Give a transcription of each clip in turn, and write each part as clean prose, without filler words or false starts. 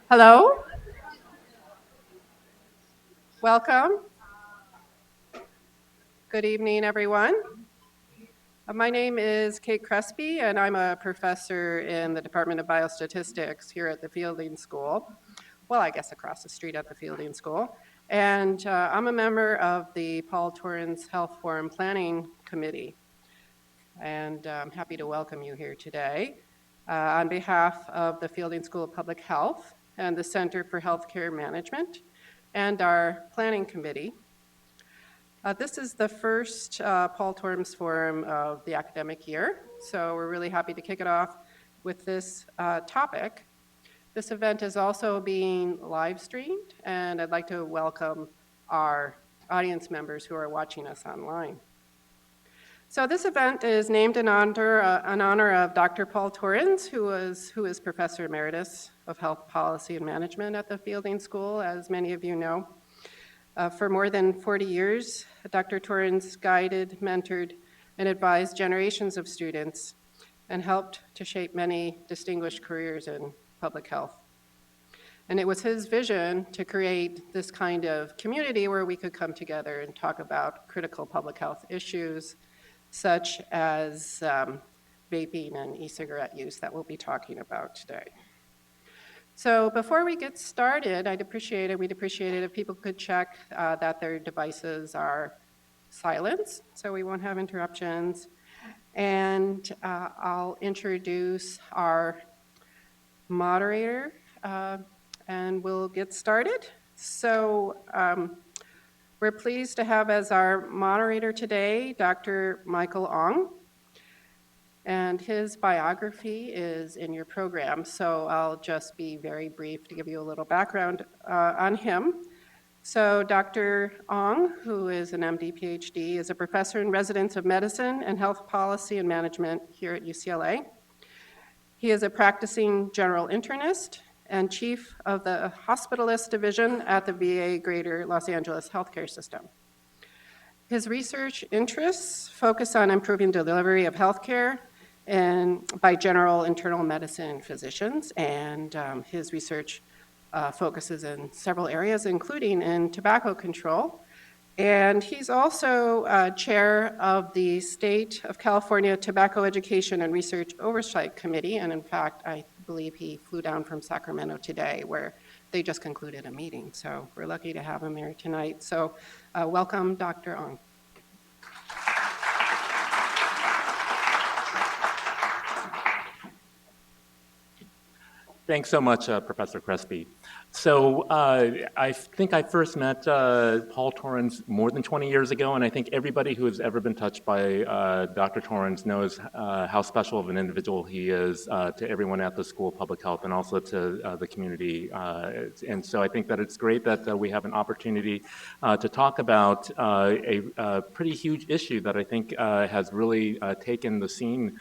Hello, welcome. Good evening, everyone. My name is Kate Crespi, and I'm a professor in the Department of Biostatistics here at the Fielding School. Well, I guess across the street at the Fielding School. And I'm a member of the Paul Torrens Health Forum Planning Committee. And I'm happy to welcome you here today on behalf of the Fielding School of Public Health and the Center for Healthcare Management and our planning committee. This is the first Paul Torrens Forum of the academic year, so we're really happy to kick it off with this topic. This event is also being live streamed, and I'd like to welcome our audience members who are watching us online. So this event is named in honor of Dr. Paul Torrens, who is Professor Emeritus of Health Policy and Management at the Fielding School, as many of you know. For more than 40 years, Dr. Torrens guided, mentored, and advised generations of students and helped to shape many distinguished careers in public health. And it was his vision to create this kind of community where we could come together and talk about critical public health issues, such as vaping and e-cigarette use that we'll be talking about today. So before we get started, we'd appreciate it if people could check that their devices are silenced, so we won't have interruptions. And I'll introduce our moderator, and we'll get started. So we're pleased to have as our moderator today, Dr. Michael Ong. And his biography is in your program, so I'll just be very brief to give you a little background on him. So Dr. Ong, who is an MD, PhD, is a professor in residence of medicine and health policy and management here at UCLA. He is a practicing general internist and chief of the hospitalist division at the VA Greater Los Angeles healthcare system. His research interests focus on improving delivery of healthcare and by general internal medicine physicians, and his research focuses in several areas, including in tobacco control. And he's also chair of the State of California Tobacco Education and Research Oversight Committee, and in fact, I believe he flew down from Sacramento today, where they just concluded a meeting, so we're lucky to have him here tonight. So welcome, Dr. Ong. Thanks so much, Professor Crespi. So I think I first met Paul Torrens more than 20 years ago, and I think everybody who has ever been touched by Dr. Torrens knows how special of an individual he is to everyone at the School of Public Health and also to the community. And so I think that it's great that we have an opportunity to talk about a pretty huge issue that I think has really taken the scene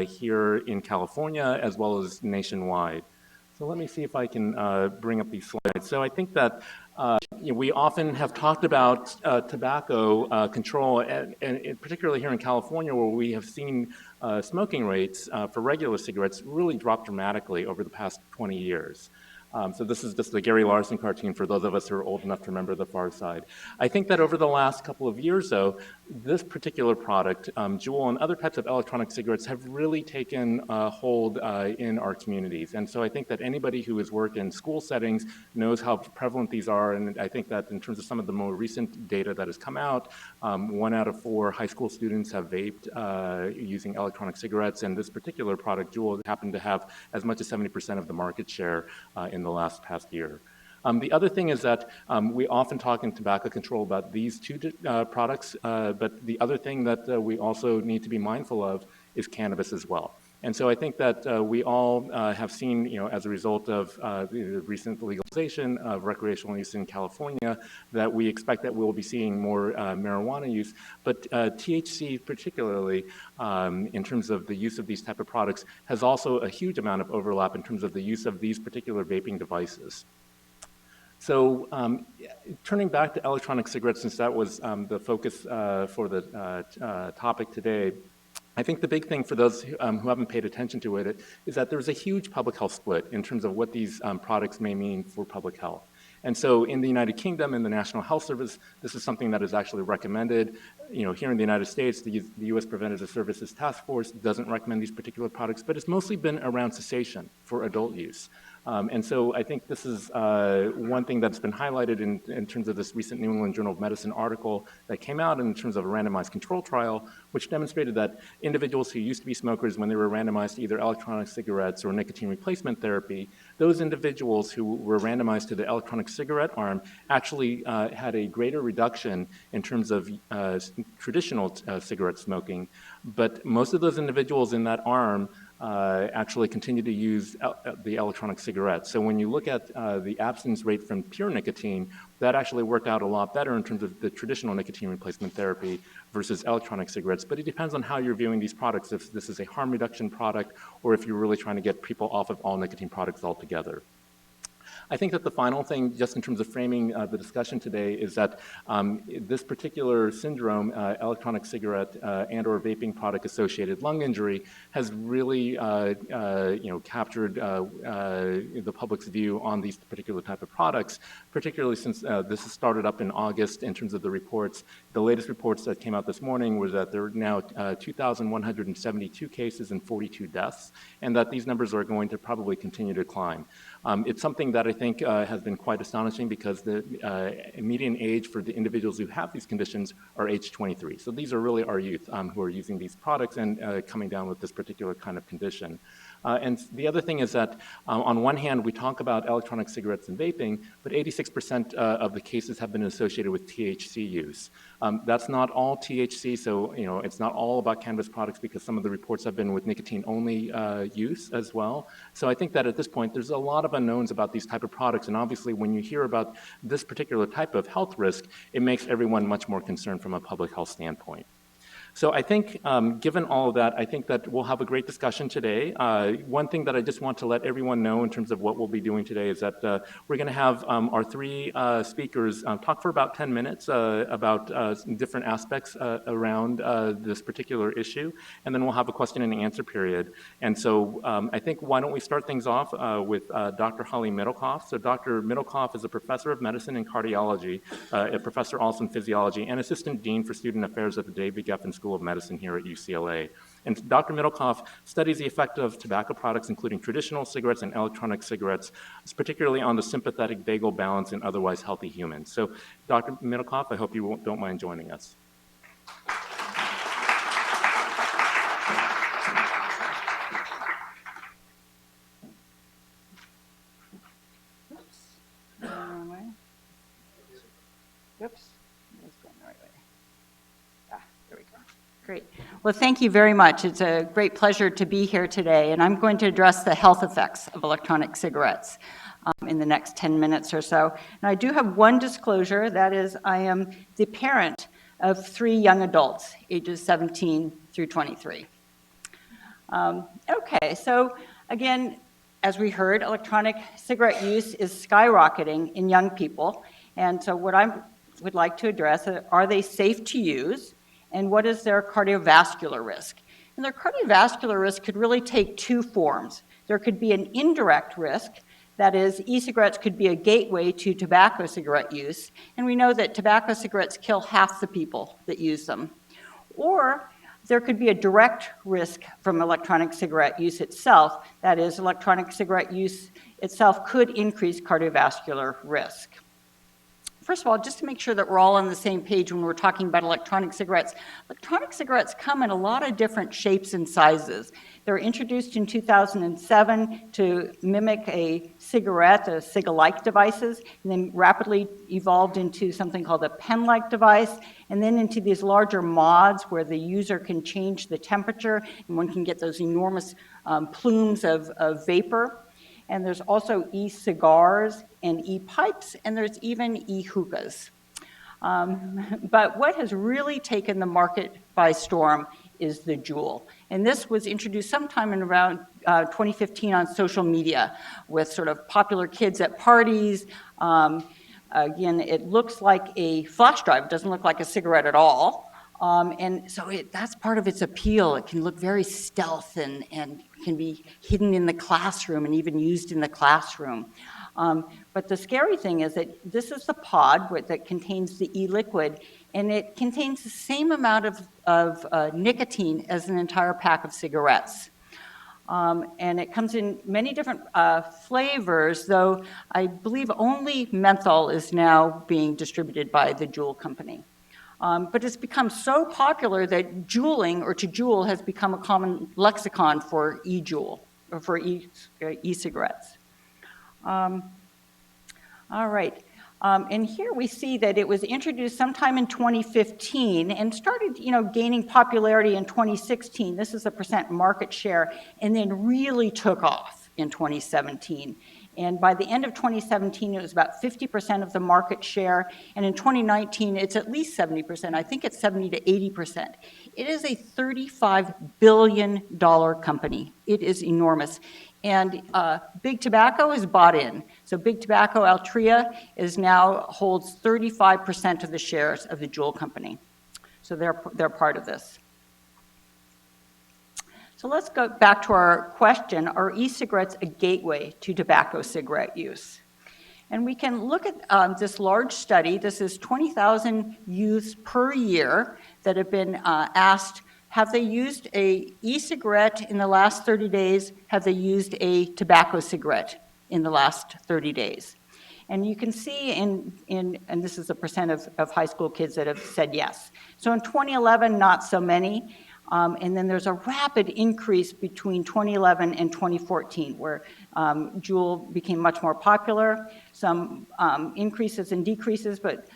here in California as well as nationwide. So let me see if I can bring up these slides. So I think that we often have talked about tobacco control, and particularly here in California, where we have seen smoking rates for regular cigarettes really drop dramatically over the past 20 years. So this is just the Gary Larson cartoon for those of us who are old enough to remember The Far Side. I think that over the last couple of years, though, this particular product, Juul and other types of electronic cigarettes have really taken hold in our communities. And so I think that anybody who has worked in school settings knows how prevalent these are. And I think that in terms of some of the more recent data that has come out, 1 out of 4 high school students have vaped using electronic cigarettes. And this particular product, Juul, happened to have as much as 70% of the market share in the past year. The other thing is that we often talk in tobacco control about these two products, but the other thing that we also need to be mindful of is cannabis as well. And so I think that we all have seen, as a result of the recent legalization of recreational use in California, that we expect that we'll be seeing more marijuana use. But THC particularly, in terms of the use of these type of products, has also a huge amount of overlap in terms of the use of these particular vaping devices. So turning back to electronic cigarettes, since that was the focus for the topic today, I think the big thing for those who haven't paid attention to it is that there's a huge public health split in terms of what these products may mean for public health. And so in the United Kingdom, in the National Health Service, this is something that is actually recommended. You know, here in the United States, the U.S. Preventative Services Task Force doesn't recommend these particular products, but it's mostly been around cessation for adult use. And so I think this is one thing that's been highlighted in terms of this recent New England Journal of Medicine article that came out in terms of a randomized control trial, which demonstrated that individuals who used to be smokers when they were randomized to either electronic cigarettes or nicotine replacement therapy, those individuals who were randomized to the electronic cigarette arm actually had a greater reduction in terms of traditional cigarette smoking. But most of those individuals in that arm actually continue to use the electronic cigarette. So when you look at the abstinence rate from pure nicotine, that actually worked out a lot better in terms of the traditional nicotine replacement therapy versus electronic cigarettes. But it depends on how you're viewing these products, if this is a harm reduction product or if you're really trying to get people off of all nicotine products altogether. I think that the final thing, just in terms of framing the discussion today, is that this particular syndrome, electronic cigarette and/or vaping product-associated lung injury, has really, captured the public's view on these particular type of products, particularly since this has started up in August in terms of the reports. The latest reports that came out this morning was that there are now 2,172 cases and 42 deaths, and that these numbers are going to probably continue to climb. It's something that I think has been quite astonishing because the median age for the individuals who have these conditions are age 23. So these are really our youth who are using these products and coming down with this particular kind of condition. And the other thing is that on one hand, we talk about electronic cigarettes and vaping, but 86% of the cases have been associated with THC use. That's not all THC, so it's not all about cannabis products because some of the reports have been with nicotine-only use as well. So I think that at this point, there's a lot of unknowns about these type of products, and obviously when you hear about this particular type of health risk, it makes everyone much more concerned from a public health standpoint. So I think, given all of that, I think that we'll have a great discussion today. One thing that I just want to let everyone know in terms of what we'll be doing today is that we're going to have our three speakers talk for about 10 minutes about different aspects around this particular issue, and then we'll have a question and answer period. And so I think why don't we start things off with Dr. Holly Middlekauff. So Dr. Middlekauff is a professor of medicine and cardiology, a professor also in physiology, and assistant dean for student affairs at the David Geffen School of Medicine here at UCLA. And Dr. Middlekauff studies the effect of tobacco products, including traditional cigarettes and electronic cigarettes, particularly on the sympathetic vagal balance in otherwise healthy humans. So Dr. Middlekauff, I hope you don't mind joining us. Oops. Great. Well, thank you very much. It's a great pleasure to be here today, and I'm going to address the health effects of electronic cigarettes in the next 10 minutes or so. And I do have one disclosure, that is I am the parent of 3 young adults, ages 17 through 23. Okay, so again, as we heard, electronic cigarette use is skyrocketing in young people, and so what I would like to address are they safe to use? And what is their cardiovascular risk? And their cardiovascular risk could really take 2 forms. There could be an indirect risk, that is, e-cigarettes could be a gateway to tobacco cigarette use, and we know that tobacco cigarettes kill half the people that use them. Or there could be a direct risk from electronic cigarette use itself, that is, electronic cigarette use itself could increase cardiovascular risk. First of all, just to make sure that we're all on the same page when we're talking about electronic cigarettes come in a lot of different shapes and sizes. They were introduced in 2007 to mimic a cigarette, cig-alike devices, and then rapidly evolved into something called a pen-like device, and then into these larger mods where the user can change the temperature, and one can get those enormous plumes of vapor. And there's also e-cigars and e-pipes, and there's even e-hookahs. But what has really taken the market by storm is the Juul. And this was introduced sometime in around 2015 on social media with sort of popular kids at parties. Again, it looks like a flash drive. It doesn't look like a cigarette at all. And so that's part of its appeal. It can look very stealth and can be hidden in the classroom and even used in the classroom. But the scary thing is that this is the pod that contains the e-liquid, and it contains the same amount of nicotine as an entire pack of cigarettes. And it comes in many different flavors, though I believe only menthol is now being distributed by the Juul company. But it's become so popular that juuling or to juul has become a common lexicon for e-juul or for e-cigarettes. All right. And here we see that it was introduced sometime in 2015 and started, gaining popularity in 2016. This is the percent market share, and then really took off in 2017. And by the end of 2017, it was about 50% of the market share. And in 2019, it's at least 70%. I think it's 70 to 80%. It is a $35 billion company. It is enormous. And Big Tobacco is bought in. So Big Tobacco, Altria, now holds 35% of the shares of the Juul company. So they're part of this. So let's go back to our question, are e-cigarettes a gateway to tobacco cigarette use? And we can look at this large study. This is 20,000 youths per year that have been asked, have they used a e-cigarette in the last 30 days? Have they used a tobacco cigarette in the last 30 days? And you can see and this is the percent of high school kids that have said yes. So in 2011, not so many. And then there's a rapid increase between 2011 and 2014 where Juul became much more popular, some increases and decreases, but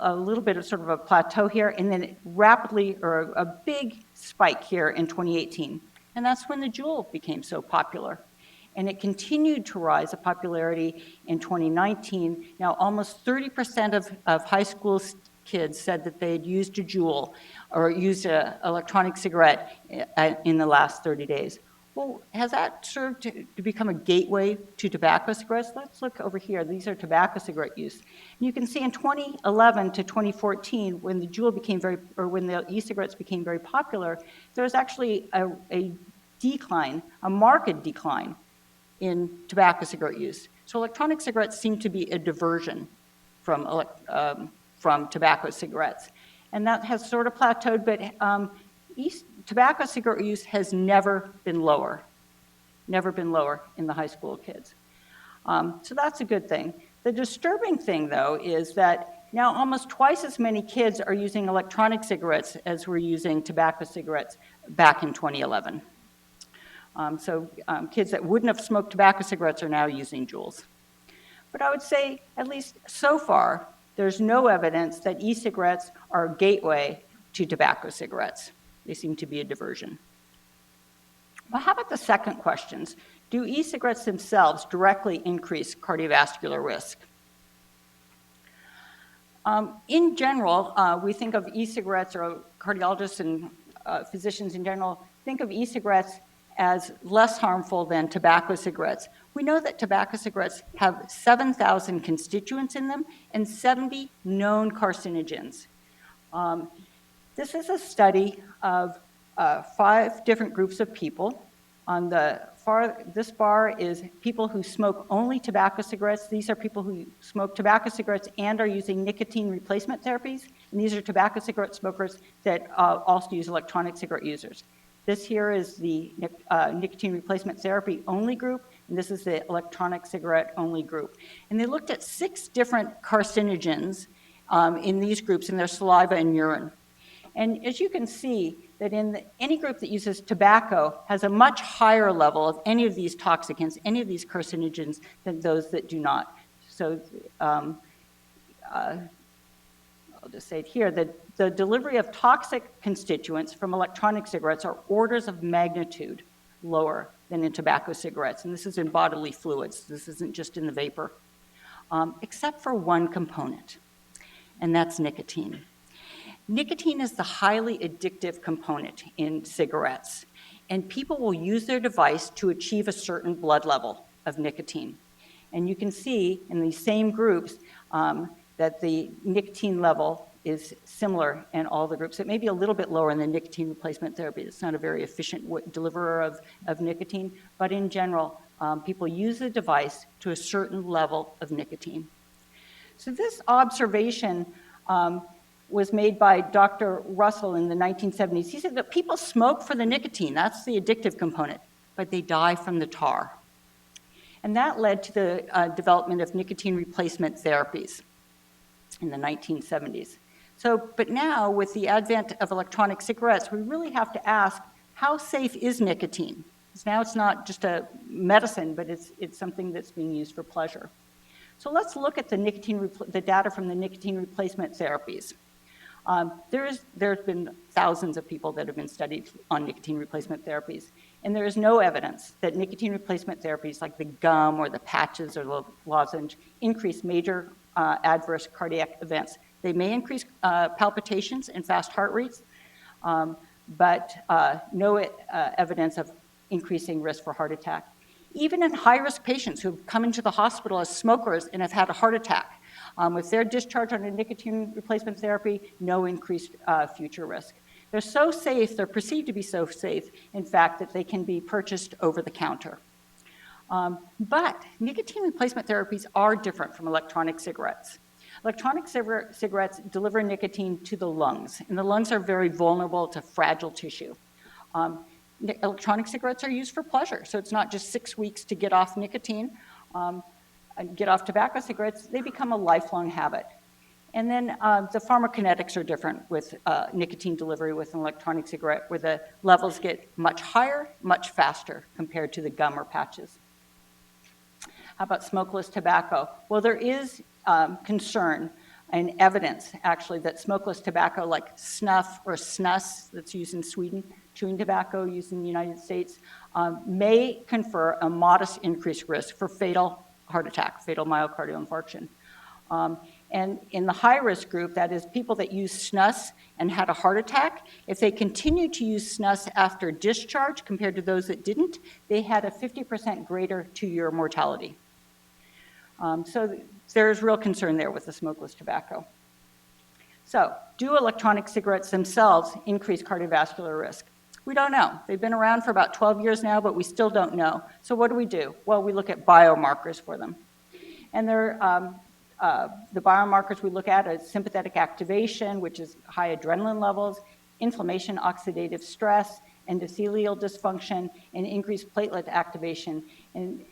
a little bit of sort of a plateau here, and then rapidly, or a big spike here in 2018. And that's when the Juul became so popular. And it continued to rise in popularity in 2019. Now almost 30% of high school kids said that they had used a Juul or used an electronic cigarette in the last 30 days. Well, has that served to become a gateway to tobacco cigarettes? Let's look over here. These are tobacco cigarette use. And you can see in 2011 to 2014, when the Juul became when the e-cigarettes became very popular, there was actually a decline, a marked decline in tobacco cigarette use. So electronic cigarettes seem to be a diversion from tobacco cigarettes. And that has sort of plateaued, but tobacco cigarette use has never been lower in the high school kids. So that's a good thing. The disturbing thing, though, is that now almost twice as many kids are using electronic cigarettes as were using tobacco cigarettes back in 2011. So kids that wouldn't have smoked tobacco cigarettes are now using Juuls. But I would say, at least so far, there's no evidence that e-cigarettes are a gateway to tobacco cigarettes. They seem to be a diversion. Well, how about the second questions? Do e-cigarettes themselves directly increase cardiovascular risk? In general, we think of e-cigarettes, or cardiologists and physicians in general think of e-cigarettes as less harmful than tobacco cigarettes. We know that tobacco cigarettes have 7,000 constituents in them and 70 known carcinogens. This is a study of 5 different groups of people. On the this bar is people who smoke only tobacco cigarettes. These are people who smoke tobacco cigarettes and are using nicotine replacement therapies. And these are tobacco cigarette smokers that also use electronic cigarette users. This here is the nicotine replacement therapy only group, and this is the electronic cigarette only group. And they looked at 6 different carcinogens in these groups in their saliva and urine. And as you can see, that in any group that uses tobacco has a much higher level of any of these toxicants, any of these carcinogens, than those that do not. So I'll just say it here, that the delivery of toxic constituents from electronic cigarettes are orders of magnitude lower than in tobacco cigarettes. And this is in bodily fluids. This isn't just in the vapor. Except for one component, and that's nicotine. Nicotine is the highly addictive component in cigarettes, and people will use their device to achieve a certain blood level of nicotine. And you can see in these same groups that the nicotine level is similar in all the groups. It may be a little bit lower in the nicotine replacement therapy. It's not a very efficient deliverer of nicotine, but in general, people use the device to a certain level of nicotine. So this observation was made by Dr. Russell in the 1970s. He said that people smoke for the nicotine, that's the addictive component, but they die from the tar. And that led to the development of nicotine replacement therapies in the 1970s. So, but now with the advent of electronic cigarettes, we really have to ask, how safe is nicotine? Because now it's not just a medicine, but it's something that's being used for pleasure. So let's look at the data from the nicotine replacement therapies. There's been thousands of people that have been studied on nicotine replacement therapies, and there is no evidence that nicotine replacement therapies like the gum or the patches or the lozenge increase major adverse cardiac events. They may increase palpitations and fast heart rates, but no evidence of increasing risk for heart attack. Even in high-risk patients who have come into the hospital as smokers and have had a heart attack, with their discharge on a nicotine replacement therapy, no increased future risk. They're so safe, they're perceived to be so safe, in fact, that they can be purchased over the counter. But nicotine replacement therapies are different from electronic cigarettes. Electronic cigarettes deliver nicotine to the lungs, and the lungs are very vulnerable to fragile tissue. Electronic cigarettes are used for pleasure, so it's not just 6 weeks to get off nicotine, get off tobacco cigarettes, they become a lifelong habit. And then the pharmacokinetics are different with nicotine delivery with an electronic cigarette, where the levels get much higher, much faster compared to the gum or patches. How about smokeless tobacco? Well, there is concern and evidence, actually, that smokeless tobacco like snuff or snus that's used in Sweden, chewing tobacco used in the United States, may confer a modest increased risk for fatal heart attack, fatal myocardial infarction. And in the high-risk group, that is people that use snus and had a heart attack, if they continue to use snus after discharge compared to those that didn't, they had a 50% greater 2-year mortality. So there's real concern there with the smokeless tobacco. So do electronic cigarettes themselves increase cardiovascular risk? We don't know. They've been around for about 12 years now, but we still don't know. So what do? Well, we look at biomarkers for them. And they're, the biomarkers we look at are sympathetic activation, which is high adrenaline levels, inflammation, oxidative stress, endothelial dysfunction, and increased platelet activation. And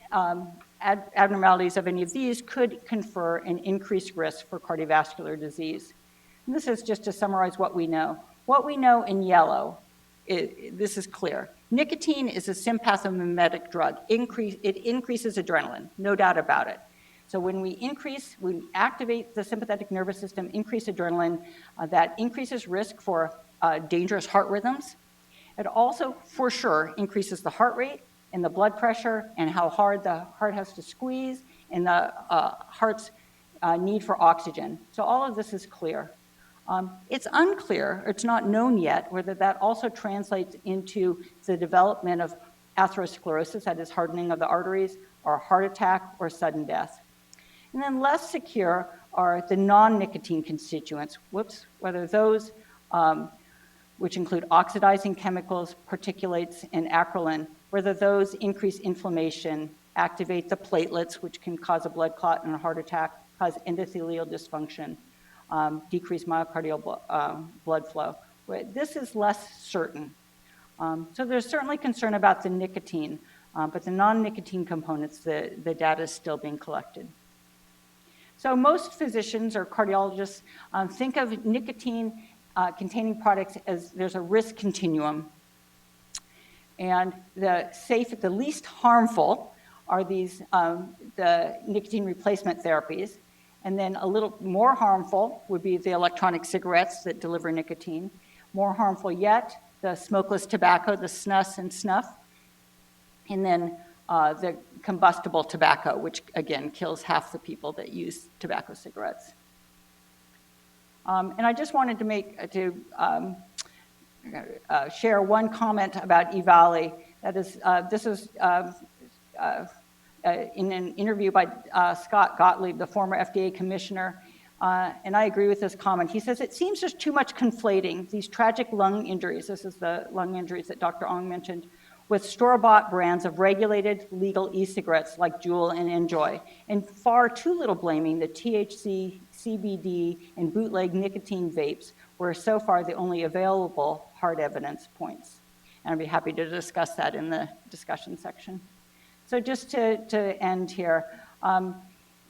abnormalities of any of these could confer an increased risk for cardiovascular disease. And this is just to summarize what we know. What we know in yellow, this is clear. Nicotine is a sympathomimetic drug. It increases adrenaline, no doubt about it. So when we activate the sympathetic nervous system, increase adrenaline, that increases risk for dangerous heart rhythms. It also, for sure, increases the heart rate and the blood pressure and how hard the heart has to squeeze and the heart's need for oxygen. So all of this is clear. It's unclear, or it's not known yet, whether that also translates into the development of atherosclerosis, that is hardening of the arteries, or heart attack, or sudden death. And then less secure are the non-nicotine constituents, whether those, which include oxidizing chemicals, particulates, and acrolein, whether those increase inflammation, activate the platelets, which can cause a blood clot and a heart attack, cause endothelial dysfunction, decrease myocardial blood flow. This is less certain. So there's certainly concern about the nicotine, but the non-nicotine components, the data is still being collected. So most physicians or cardiologists think of nicotine containing products as there's a risk continuum. And the least harmful are these, the nicotine replacement therapies. And then a little more harmful would be the electronic cigarettes that deliver nicotine. More harmful yet, the smokeless tobacco, the snus and snuff. And then the combustible tobacco, which again kills half the people that use tobacco cigarettes. And I just wanted to share one comment about EVALI. That is, this is in an interview by Scott Gottlieb, the former FDA commissioner. and I agree with this comment. He says, it seems there's too much conflating these tragic lung injuries, this is the lung injuries that Dr. Ong mentioned, with store-bought brands of regulated legal e-cigarettes like Juul and Enjoy, and far too little blaming the THC, CBD, and bootleg nicotine vapes, where so far the only available hard evidence points. And I'd be happy to discuss that in the discussion section. So just to end here,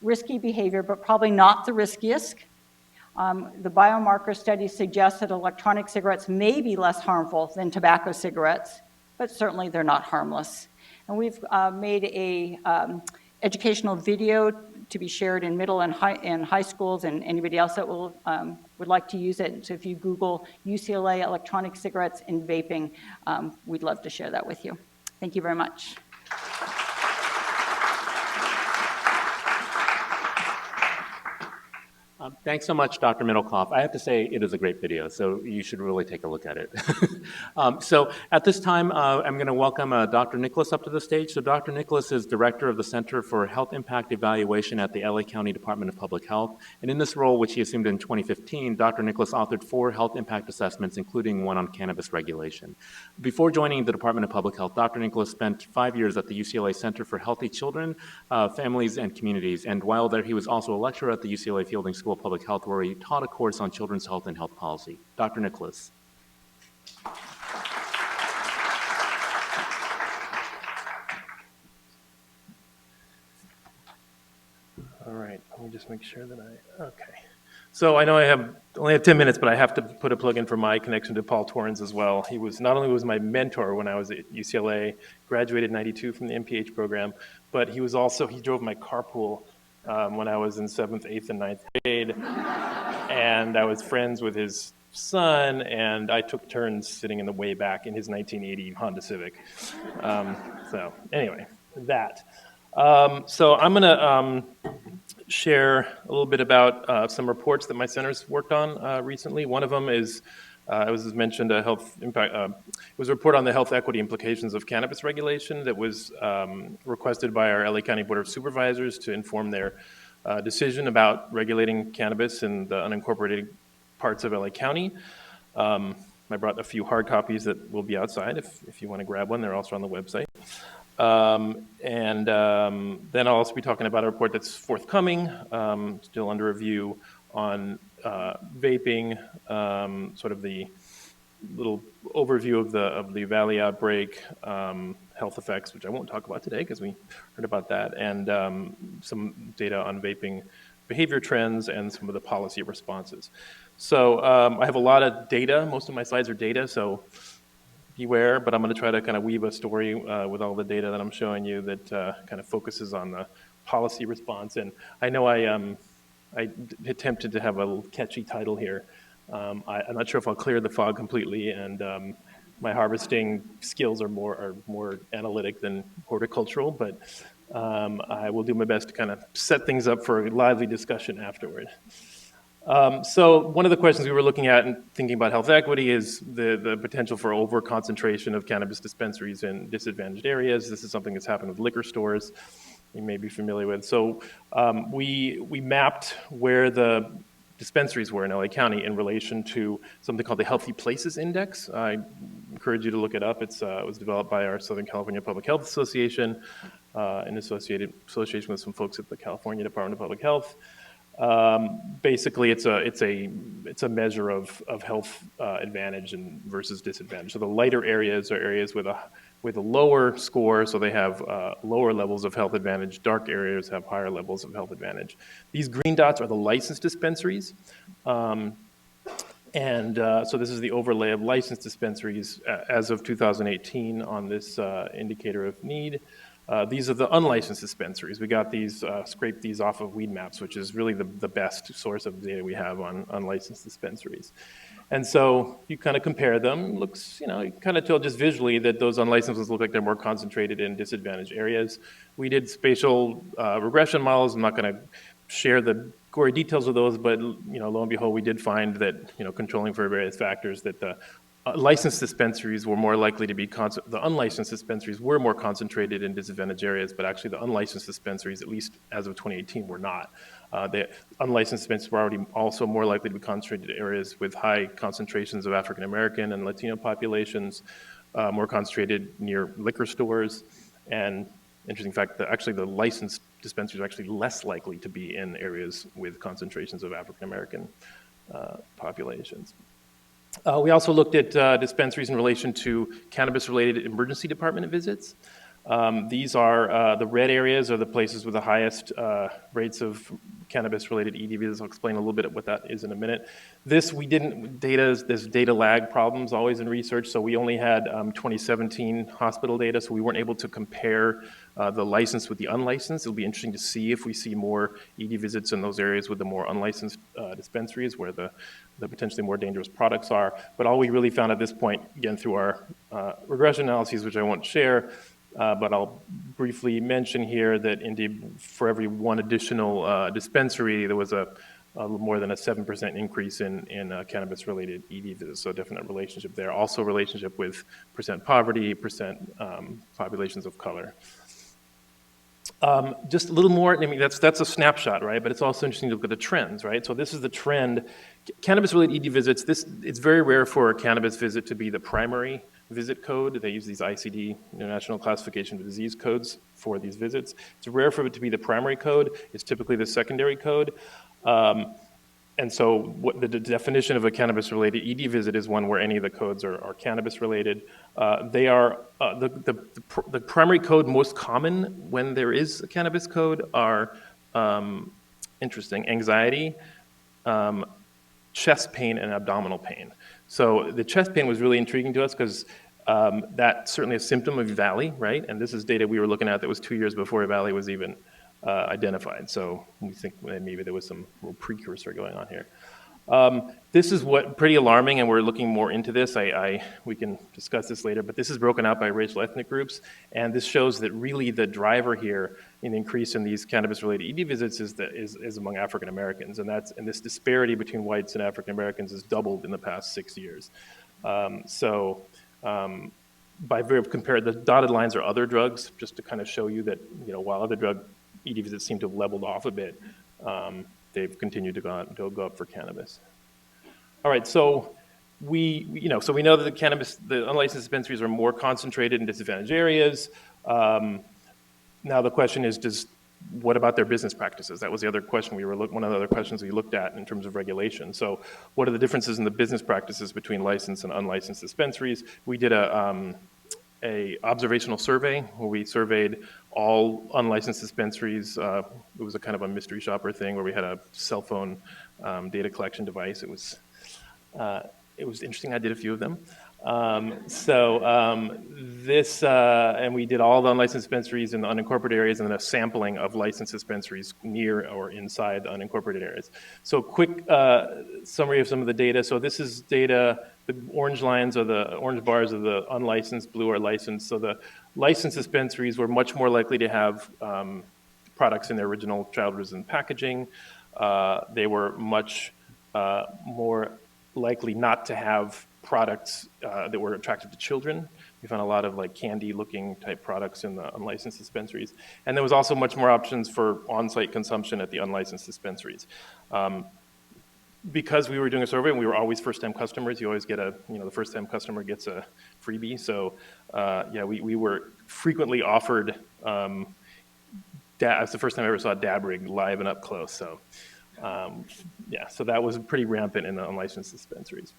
risky behavior, but probably not the riskiest. The biomarker studies suggest that electronic cigarettes may be less harmful than tobacco cigarettes, but certainly they're not harmless. And we've made a educational video to be shared in middle and high schools, and anybody else that will, would like to use it. So if you Google UCLA electronic cigarettes and vaping, we'd love to share that with you. Thank you very much. Thanks so much, Dr. Middlekauff. I have to say it is a great video, so you should really take a look at it. So at this time, I'm going to welcome Dr. Nicholas up to the stage. So Dr. Nicholas is Director of the Center for Health Impact Evaluation at the LA County Department of Public Health. And in this role, which he assumed in 2015, Dr. Nicholas authored 4 health impact assessments, including one on cannabis regulation. Before joining the Department of Public Health, Dr. Nicholas spent 5 years at the UCLA Center for Healthy Children, Families, and Communities. And while there, he was also a lecturer at the UCLA Fielding School of Public Health, where he taught a course on children's health and health policy. Dr. Nicholas. All right, let me just make sure that okay. So I know I only have 10 minutes, but I have to put a plug in for my connection to Paul Torrens as well. He was not only was my mentor when I was at UCLA, graduated in '92 from the MPH program, but he drove my carpool when I was in 7th, 8th, and 9th grade, and I was friends with his son, and I took turns sitting in the way back in his 1980 Honda Civic. So anyway, that. So I'm going to share a little bit about some reports that my center's worked on recently. One of them is, as mentioned, a health impact. It was a report on the health equity implications of cannabis regulation that was requested by our LA County Board of Supervisors to inform their decision about regulating cannabis in the unincorporated parts of LA County. I brought a few hard copies that will be outside if you want to grab one. They're also on the website. Then I'll also be talking about a report that's forthcoming, still under review, on vaping, sort of the little overview of the Valley outbreak, health effects, which I won't talk about today because we heard about that, and some data on vaping behavior trends and some of the policy responses. So I have a lot of data. Most of my slides are data, so beware, but I'm going to try to kind of weave a story with all the data that I'm showing you that kind of focuses on the policy response. And I know I attempted to have a little catchy title here. I'm not sure if I'll clear the fog completely, and my harvesting skills are more analytic than horticultural, but I will do my best to kind of set things up for a lively discussion afterward. So one of the questions we were looking at and thinking about health equity is the potential for over-concentration of cannabis dispensaries in disadvantaged areas. This is something that's happened with liquor stores you may be familiar with. So we mapped where the dispensaries were in LA County in relation to something called the Healthy Places Index. I encourage you to look it up. It was developed by our Southern California Public Health Association in association with some folks at the California Department of Public Health. Basically, it's a measure of health advantage versus disadvantage. So the lighter areas are areas with a lower score, so they have lower levels of health advantage. Dark areas have higher levels of health advantage. These green dots are the licensed dispensaries. So this is the overlay of licensed dispensaries as of 2018 on this indicator of need. These are the unlicensed dispensaries. We got these, scraped these off of Weed Maps, which is really the best source of data we have on unlicensed dispensaries. And so you kind of compare them. Looks, you can kind of tell just visually that those unlicensed ones look like they're more concentrated in disadvantaged areas. We did spatial regression models. I'm not going to share the gory details of those, but lo and behold, we did find that controlling for various factors that the licensed dispensaries were more likely to be, the unlicensed dispensaries were more concentrated in disadvantaged areas, but actually the unlicensed dispensaries, at least as of 2018, were not. The unlicensed dispensaries were already also more likely to be concentrated in areas with high concentrations of African American and Latino populations, more concentrated near liquor stores, and interesting fact that actually the licensed dispensaries are actually less likely to be in areas with concentrations of African American populations. We also looked at dispensaries in relation to cannabis-related emergency department visits. These are the red areas are the places with the highest rates of cannabis-related ED visits. I'll explain a little bit of what that is in a minute. There's data lag problems always in research, so we only had 2017 hospital data, so we weren't able to compare the licensed with the unlicensed. It'll be interesting to see if we see more ED visits in those areas with the more unlicensed dispensaries where the potentially more dangerous products are. But all we really found at this point, again through our regression analyses, which I won't share, but I'll briefly mention here that indeed for every one additional dispensary, there was a more than a 7% increase in cannabis-related ED visits, so a definite relationship there. Also relationship with percent poverty, percent populations of color. Just a little more, I mean, that's a snapshot, right? But it's also interesting to look at the trends, right? So this is the trend. Cannabis-related ED visits, it's very rare for a cannabis visit to be the primary visit code. They use these ICD, International Classification of Disease codes for these visits. It's rare for it to be the primary code. It's typically the secondary code. And so what the definition of a cannabis-related ED visit is one where any of the codes are cannabis-related. They are, the primary code most common when there is a cannabis code are, interesting, anxiety, chest pain, and abdominal pain. So the chest pain was really intriguing to us because that's certainly a symptom of EVALI, right? And this is data we were looking at that was 2 years before EVALI was even identified. So we think maybe there was some little precursor going on here. This is what pretty alarming, and we're looking more into this. We can discuss this later, but this is broken out by racial ethnic groups, and this shows that really the driver here in the increase in these cannabis-related ED visits is among African Americans, and this disparity between whites and African Americans has doubled in the past 6 years. By way of compare, the dotted lines are other drugs, just to kind of show you that while other drug ED visits seem to have leveled off a bit, they've continued to go up for cannabis. All right, so we know that the unlicensed dispensaries are more concentrated in disadvantaged areas. Now the question is, what about their business practices? That was the other question one of the other questions we looked at in terms of regulation. So what are the differences in the business practices between licensed and unlicensed dispensaries? We did a observational survey where we surveyed all unlicensed dispensaries. It was a kind of a mystery shopper thing where we had a cell phone data collection device. It was interesting. I did a few of them. And we did all the unlicensed dispensaries in the unincorporated areas and then a sampling of licensed dispensaries near or inside the unincorporated areas. So quick summary of some of the data. So this is data, the orange lines are the orange bars are the unlicensed, blue are licensed. So the licensed dispensaries were much more likely to have products in their original child-resistant packaging. They were much more likely not to have products that were attractive to children. We found a lot of candy-looking type products in the unlicensed dispensaries. And there was also much more options for on-site consumption at the unlicensed dispensaries. Because we were doing a survey and we were always first-time customers, you always get the first-time customer gets a freebie. So we were frequently offered, that's the first time I ever saw dab rig live and up close. So so that was pretty rampant in the unlicensed dispensaries.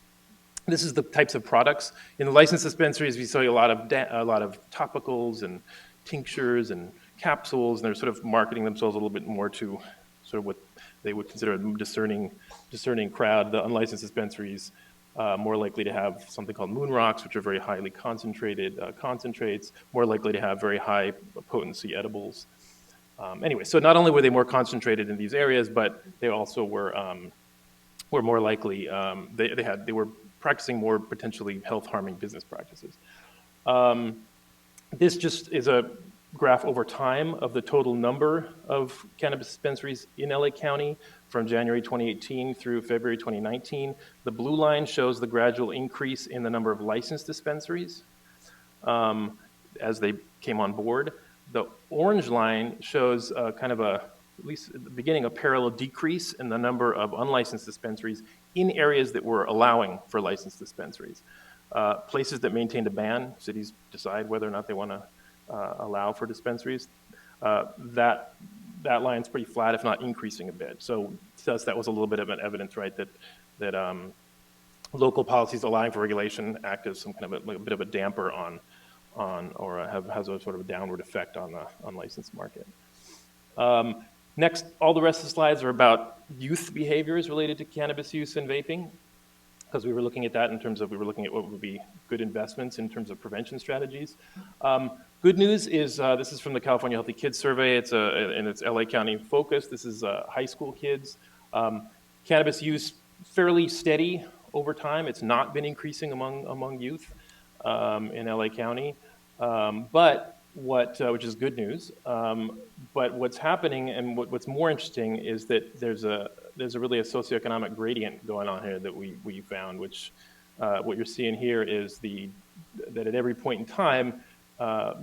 This is the types of products. In the licensed dispensaries, we saw a lot of topicals and tinctures and capsules, and they're sort of marketing themselves a little bit more to sort of what they would consider a discerning crowd. The unlicensed dispensaries more likely to have something called moon rocks, which are very highly concentrated concentrates, more likely to have very high potency edibles. Anyway, so not only were they more concentrated in these areas, but they also were more likely, they were practicing more potentially health-harming business practices. This just is a graph over time of the total number of cannabis dispensaries in LA County from January 2018 through February 2019. The blue line shows the gradual increase in the number of licensed dispensaries as they came on board. The orange line shows kind of at least at the beginning, a parallel decrease in the number of unlicensed dispensaries in areas that were allowing for licensed dispensaries. Places that maintained a ban, cities decide whether or not they want to allow for dispensaries. That line's pretty flat, if not increasing a bit. So to us, that was a little bit of an evidence, right, that local policies allowing for regulation act as some kind of a bit of a damper on or has a sort of a downward effect on the unlicensed market. Next, all the rest of the slides are about youth behaviors related to cannabis use and vaping, because we were looking at that in terms of, we were looking at what would be good investments in terms of prevention strategies. Good news is this is from the California Healthy Kids Survey. And it's LA County focused. This is high school kids. Cannabis use fairly steady over time. It's not been increasing among youth in LA County, which is good news. But what's happening and what's more interesting is that there's really a socioeconomic gradient going on here that we found, which what you're seeing here is that at every point in time,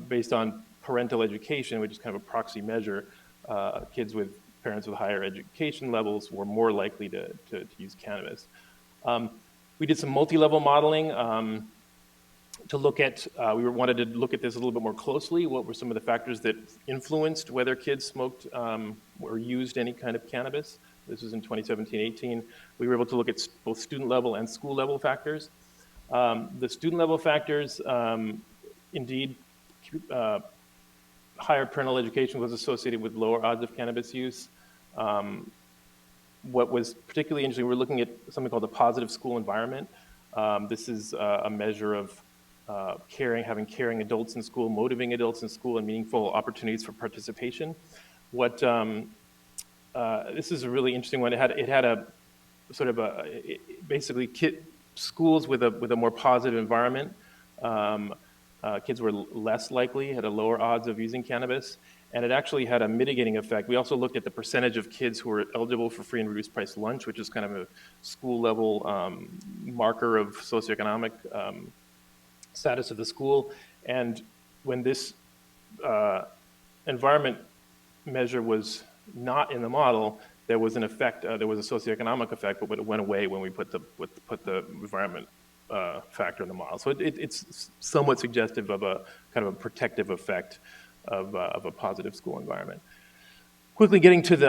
based on parental education, which is kind of a proxy measure, kids with parents with higher education levels were more likely to use cannabis. We did some multi-level modeling to look at, we wanted to look at this a little bit more closely. What were some of the factors that influenced whether kids smoked or used any kind of cannabis? This was in 2017-18. We were able to look at both student level and school level factors. The student level factors, indeed, higher parental education was associated with lower odds of cannabis use. What was particularly interesting, we're looking at something called the positive school environment. This is a measure of having caring adults in school, motivating adults in school, and meaningful opportunities for participation. This is a really interesting one. It had a sort of basically schools with a more positive environment. Kids were less likely, had a lower odds of using cannabis, and it actually had a mitigating effect. We also looked at the percentage of kids who were eligible for free and reduced price lunch, which is kind of a school level marker of socioeconomic status of the school. And when this environment measure was not in the model, there was an effect, there was a socioeconomic effect, but it went away when we put the environment factor in the model. So it's somewhat suggestive of a kind of a protective effect of a positive school environment. Quickly getting to the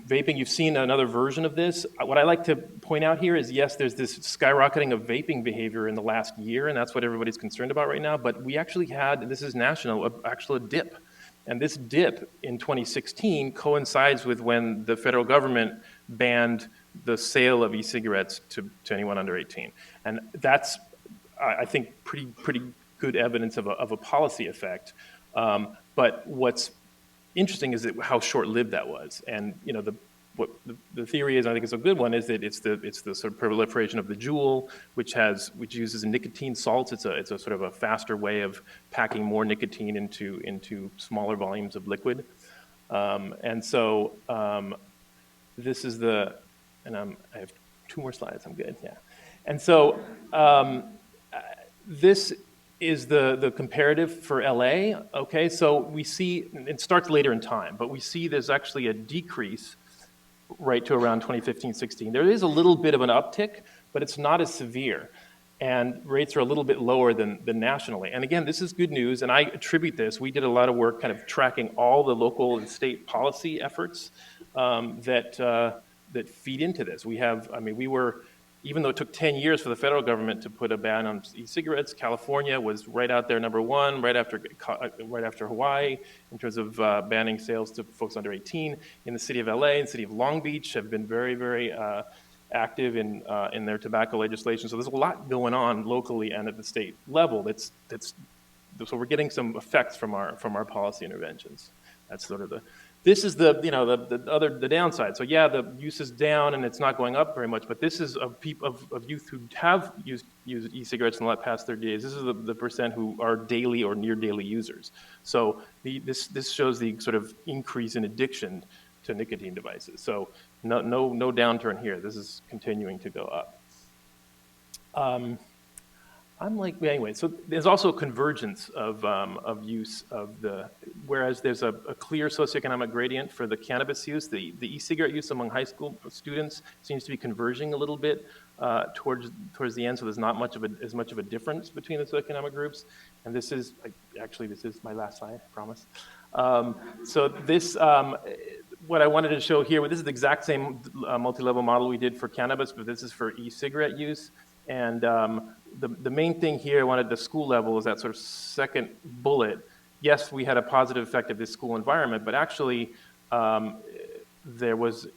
vaping, you've seen another version of this. What I like to point out here is, yes, there's this skyrocketing of vaping behavior in the last year, and that's what everybody's concerned about right now, but we actually had, this is national, a dip. And this dip in 2016 coincides with when the federal government banned the sale of e-cigarettes to anyone under 18. And that's, I think, pretty good evidence of a policy effect. But what's interesting is how short-lived that was. And the theory is, I think it's a good one, is that it's the sort of proliferation of the Juul, which uses nicotine salts. It's a sort of a faster way of packing more nicotine into smaller volumes of liquid. And so this is I have 2 more slides. I'm good. Yeah. And so this is the comparative for LA. Okay, so we see it starts later in time, but we see there's actually a decrease right to around 2015-16. There is a little bit of an uptick, but it's not as severe. And rates are a little bit lower than nationally. And again, this is good news, and I attribute this. We did a lot of work kind of tracking all the local and state policy efforts that feed into this. Even though it took 10 years for the federal government to put a ban on e-cigarettes, California was right out there, #1, right after Hawaii, in terms of banning sales to folks under 18. In the city of LA and city of Long Beach have been very, very active in their tobacco legislation. So there's a lot going on locally and at the state level. So we're getting some effects from our policy interventions. That's sort of this is the, you know, the downside. So yeah, the use is down and it's not going up very much, but this is of youth who have used e-cigarettes in the past 30 days. This is the percent who are daily or near daily users. So this shows the sort of increase in addiction to nicotine devices. So no downturn here. This is continuing to go up. Anyway, so there's also a convergence of use of whereas there's a clear socioeconomic gradient for the cannabis use, the e-cigarette use among high school students seems to be converging a little bit towards the end, so there's not as much of a difference between the socioeconomic groups. And this is my last slide, I promise. So this, what I wanted to show here, this is the exact same multi-level model we did for cannabis, but this is for e-cigarette use. And the main thing here I wanted at the school level is that sort of second bullet. Yes, we had a positive effect of this school environment, but actually there was,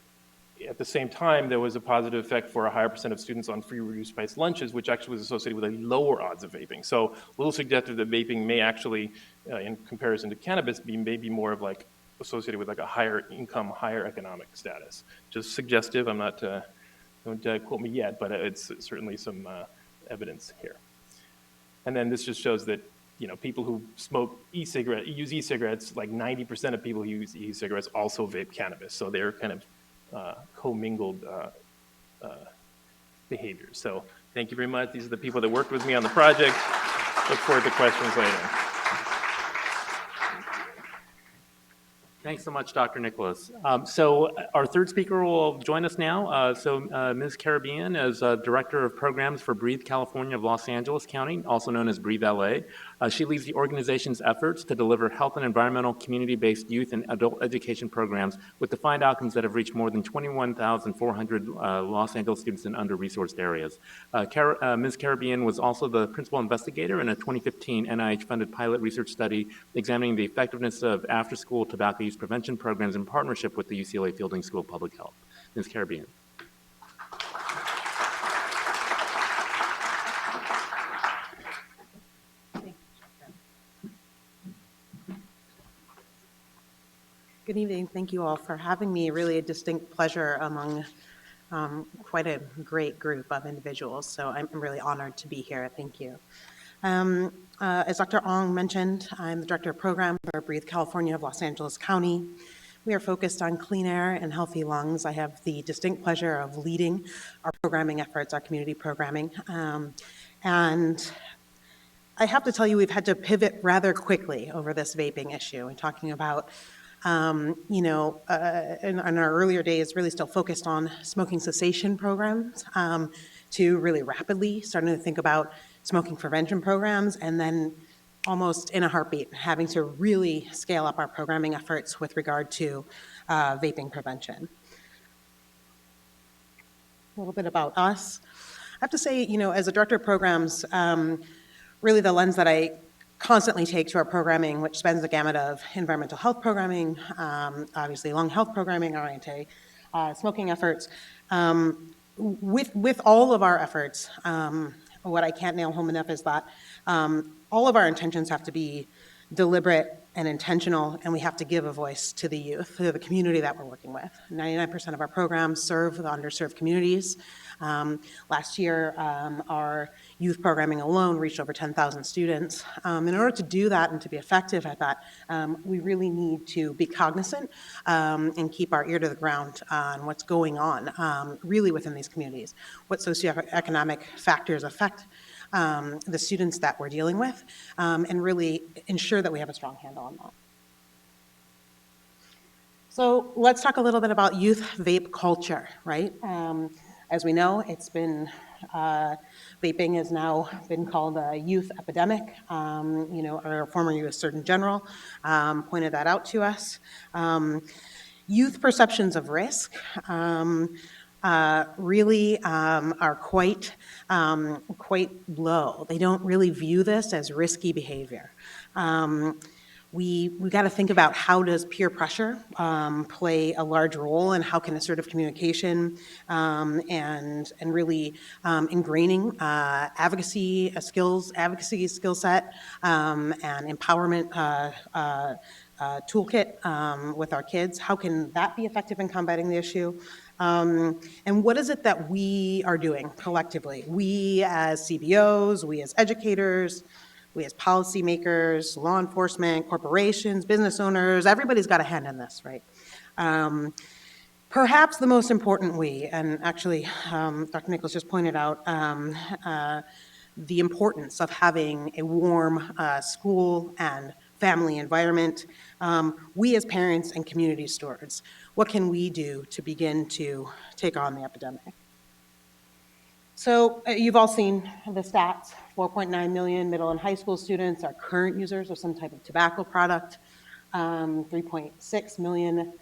at the same time, there was a positive effect for a higher percent of students on free reduced price lunches, which actually was associated with a lower odds of vaping. So a little suggestive that vaping may actually, in comparison to cannabis, be maybe more of like associated with like a higher income, higher economic status. Just suggestive, I'm not, don't quote me yet, but it's certainly some evidence here. And then this just shows that, you know, people who use e-cigarettes, like 90% of people who use e-cigarettes also vape cannabis. So they're kind of commingled behaviors. So thank you very much. These are the people that worked with me on the project. Look forward to questions later. Thanks so much, Dr. Nicholas. So our third speaker will join us now. Ms. Karibian is Director of Programs for Breathe California of Los Angeles County, also known as Breathe LA. She leads the organization's efforts to deliver health and environmental community-based youth and adult education programs with defined outcomes that have reached more than 21,400 Los Angeles students in under-resourced areas. Ms. Karibian was also the principal investigator in a 2015 NIH-funded pilot research study examining the effectiveness of after-school tobacco use prevention programs in partnership with the UCLA Fielding School of Public Health. Ms. Karibian. Good evening. Thank you all for having me. Really a distinct pleasure among quite a great group of individuals. So I'm really honored to be here. Thank you. As Dr. Ong mentioned, I'm the Director of Program for Breathe California of Los Angeles County. We are focused on clean air and healthy lungs. I have the distinct pleasure of leading our programming efforts, our community programming. And I have to tell you, we've had to pivot rather quickly over this vaping issue and talking about, in our earlier days, really still focused on smoking cessation programs to really rapidly starting to think about smoking prevention programs, and then almost in a heartbeat, having to really scale up our programming efforts with regard to vaping prevention. A little bit about us. I have to say, as a director of programs, really the lens that I constantly take to our programming, which spans the gamut of environmental health programming, obviously lung health programming, our anti-smoking efforts. With all of our efforts, what I can't nail home enough is that all of our intentions have to be deliberate and intentional, and we have to give a voice to the youth, to the community that we're working with. 99% of our programs serve the underserved communities. Last year, our youth programming alone reached over 10,000 students. In order to do that and to be effective at that, we really need to be cognizant and keep our ear to the ground on what's going on really within these communities, what socioeconomic factors affect the students that we're dealing with, and really ensure that we have a strong handle on that. So let's talk a little bit about youth vape culture, right? As we know, it's been, vaping has now been called a youth epidemic. Our former U.S. Surgeon General pointed that out to us. Youth perceptions of risk really are quite low. They don't really view this as risky behavior. we got to think about how does peer pressure play a large role, and how can assertive communication and really ingraining advocacy skill set and empowerment toolkit with our kids, how can that be effective in combating the issue? And what is it that we are doing collectively? We as CBOs, we as educators, we as policymakers, law enforcement, corporations, business owners, everybody's got a hand in this, right? Perhaps the most important we, and actually Dr. Nichols just pointed out the importance of having a warm school and family environment. We as parents and community stewards, what can we do to begin to take on the epidemic? So you've all seen the stats. 4.9 million middle and high school students are current users of some type of tobacco product. 3.6 million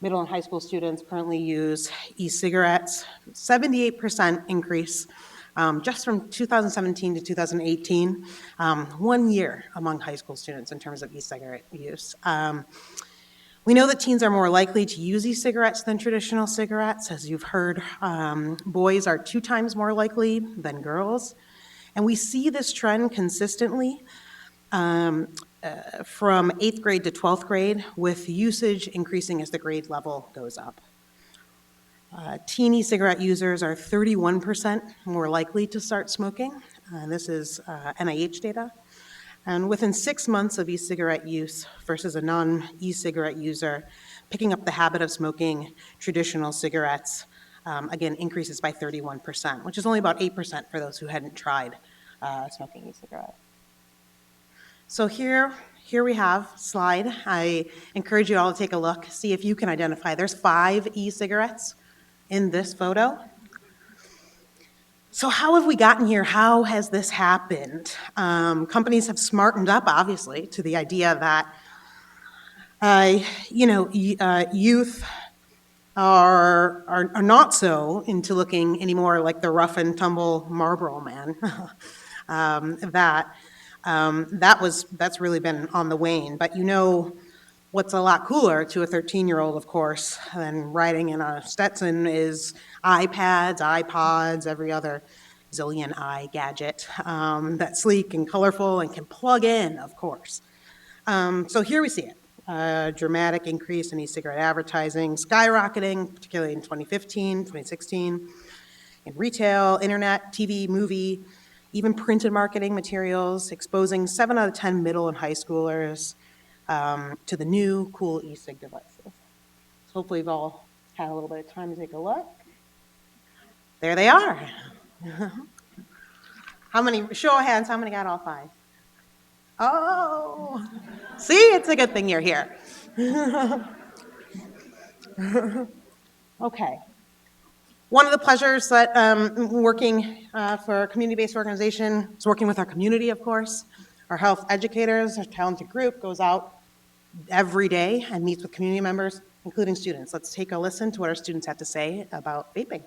middle and high school students currently use e-cigarettes. 78% increase just from 2017 to 2018, 1 year among high school students in terms of e-cigarette use. We know that teens are more likely to use e-cigarettes than traditional cigarettes. As you've heard, boys are 2 times more likely than girls. And we see this trend consistently from 8th grade to 12th grade, with usage increasing as the grade level goes up. Teen e-cigarette users are 31% more likely to start smoking. This is NIH data. And within 6 months of e-cigarette use versus a non-e-cigarette user, picking up the habit of smoking traditional cigarettes, again, increases by 31%, which is only about 8% for those who hadn't tried smoking e-cigarette. So here we have a slide. I encourage you all to take a look, see if you can identify. There's 5 e-cigarettes in this photo. So how have we gotten here? How has this happened? Companies have smartened up, obviously, to the idea that youth are not so into looking anymore like the rough and tumble Marlboro man. That's really been on the wane. But you know what's a lot cooler to a 13-year-old, of course, than riding in a Stetson is iPads, iPods, every other zillion gadget that's sleek and colorful and can plug in, of course. So here we see it. A dramatic increase in e-cigarette advertising, skyrocketing, particularly in 2015, 2016, in retail, internet, TV, movie, even printed marketing materials, exposing 7 out of 10 middle and high schoolers to the new cool e-cig devices. So hopefully you've all had a little bit of time to take a look. There they are. How many, show of hands, how many got all 5? Oh, see, it's a good thing you're here. Okay. One of the pleasures that working for a community-based organization is working with our community, of course. Our health educators, our talented group goes out every day and meets with community members, including students. Let's take a listen to what our students have to say about vaping.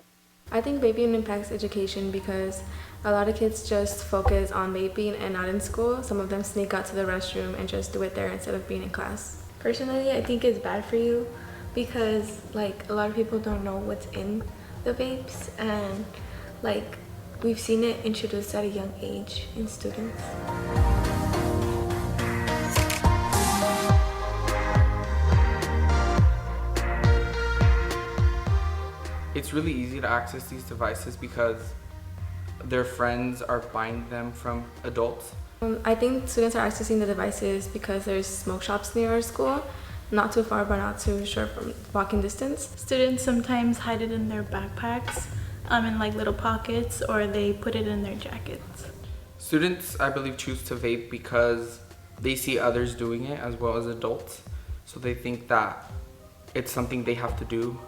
I think vaping impacts education because a lot of kids just focus on vaping and not in school. Some of them sneak out to the restroom and just do it there instead of being in class. Personally, I think it's bad for you because a lot of people don't know what's in the vapes, and we've seen it introduced at a young age in students. It's really easy to access these devices because their friends are buying them from adults. I think students are accessing the devices because there's smoke shops near our school, not too far but not too short from walking distance. Students sometimes hide it in their backpacks, in little pockets, or they put it in their jackets. Students, I believe, choose to vape because they see others doing it as well as adults, so they think that it's something they have to do.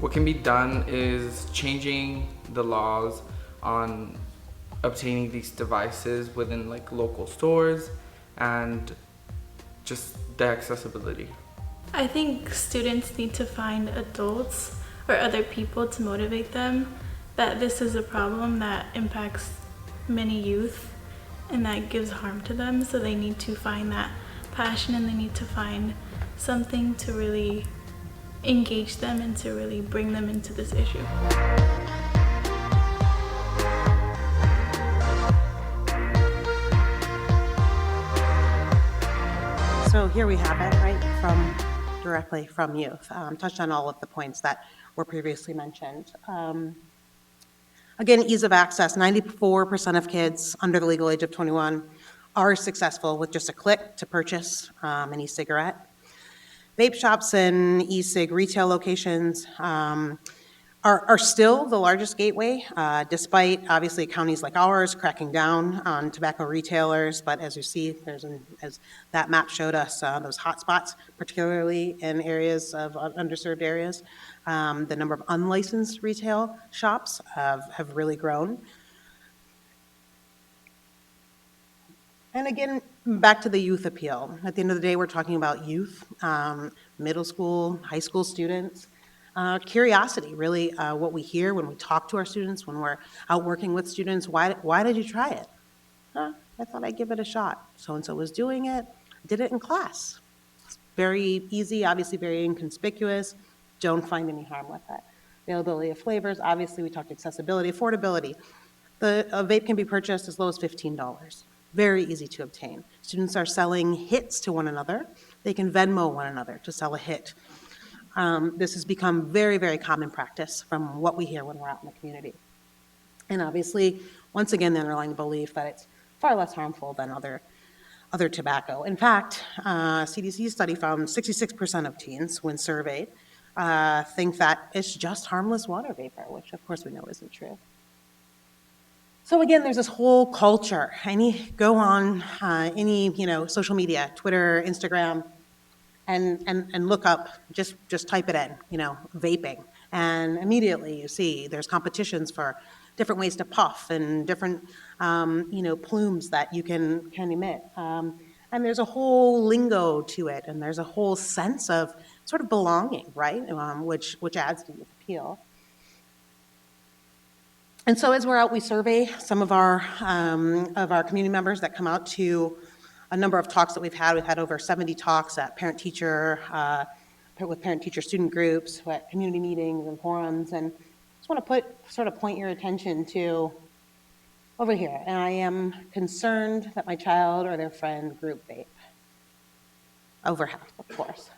What can be done is changing the laws on obtaining these devices within local stores and just the accessibility. I think students need to find adults or other people to motivate them that this is a problem that impacts many youth, and that gives harm to them. So they need to find that passion, and they need to find something to really engage them and to really bring them into this issue. So here we have it, right, directly from youth. Touched on all of the points that were previously mentioned. Again, ease of access. 94% of kids under the legal age of 21 are successful with just a click to purchase an e-cigarette. Vape shops and e-cig retail locations are still the largest gateway, despite obviously counties like ours cracking down on tobacco retailers. But as you see, as that map showed us, those hotspots, particularly in areas of underserved areas, the number of unlicensed retail shops have really grown. And again, back to the youth appeal. At the end of the day, we're talking about youth, middle school, high school students. Curiosity, really, what we hear when we talk to our students, when we're out working with students. Why did you try it? I thought I'd give it a shot. So-and-so was doing it, did it in class. It's very easy, obviously very inconspicuous. Don't find any harm with it. Availability of flavors, obviously we talked accessibility, affordability. A vape can be purchased as low as $15. Very easy to obtain. Students are selling hits to one another. They can Venmo one another to sell a hit. This has become very, very common practice from what we hear when we're out in the community. And obviously, once again, the underlying belief that it's far less harmful than other tobacco. In fact, CDC study found 66% of teens, when surveyed, think that it's just harmless water vapor, which of course we know isn't true. So again, there's this whole culture. Go on any social media, Twitter, Instagram, and look up, just type it in, vaping, and immediately you see there's competitions for different ways to puff and different plumes that you can emit, and there's a whole lingo to it, and there's a whole sense of sort of belonging, right, which adds to the appeal. And so as we're out, we survey some of our community members that come out to a number of talks that we've had. We've had over 70 talks at with parent-teacher student groups, at community meetings and forums, and just want to point your attention to over here. And I am concerned that my child or their friend group vape. Over half, of course.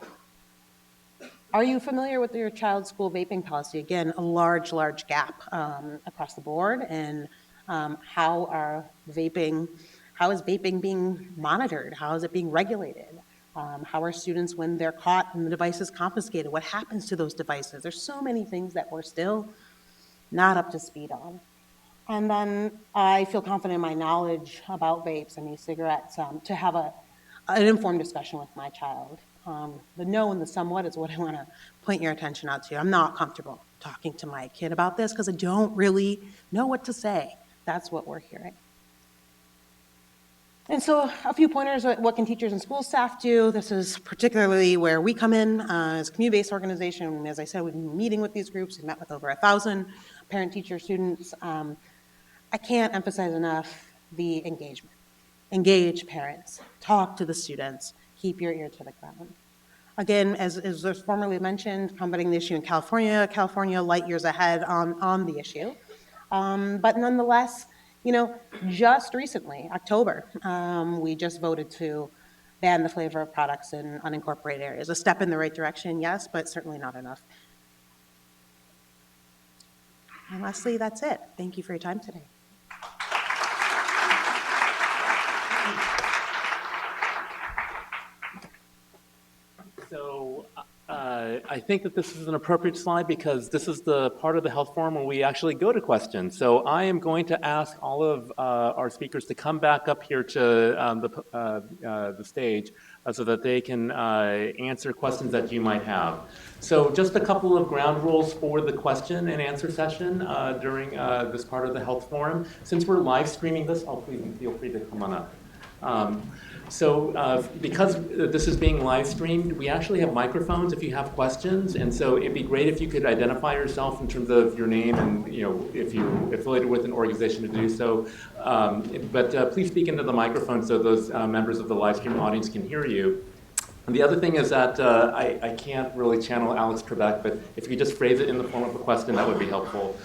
Are you familiar with your child's school vaping policy? Again, a large gap across the board, and how is vaping being monitored? How is it being regulated? How are students, when they're caught and the device is confiscated, what happens to those devices? There's so many things that we're still not up to speed on. And then I feel confident in my knowledge about vapes and e-cigarettes to have an informed discussion with my child. The no and the somewhat is what I want to point your attention out to. I'm not comfortable talking to my kid about this because I don't really know what to say. That's what we're hearing. And so a few pointers, what can teachers and school staff do? This is particularly where we come in as a community-based organization. As I said, we've been meeting with these groups. We've met with over 1,000 parent, teacher, students. I can't emphasize enough the engagement. Engage parents, talk to the students, keep your ear to the ground. Again, as was formerly mentioned, combating the issue in California light years ahead on the issue. But nonetheless, just recently, October, we just voted to ban the flavor of products in unincorporated areas. A step in the right direction, yes, but certainly not enough. And lastly, that's it. Thank you for your time today. So I think that this is an appropriate slide because this is the part of the health forum where we actually go to questions. So I am going to ask all of our speakers to come back up here to the stage so that they can answer questions that you might have. So just a couple of ground rules for the question and answer session during this part of the health forum. Since we're live streaming this, please feel free to come on up. Because this is being live streamed, we actually have microphones if you have questions, and so it'd be great if you could identify yourself in terms of your name and if you're affiliated with an organization to do so. But please speak into the microphone so those members of the live stream audience can hear you. And the other thing is that I can't really channel Alex Trebek, but if you could just phrase it in the form of a question, that would be helpful.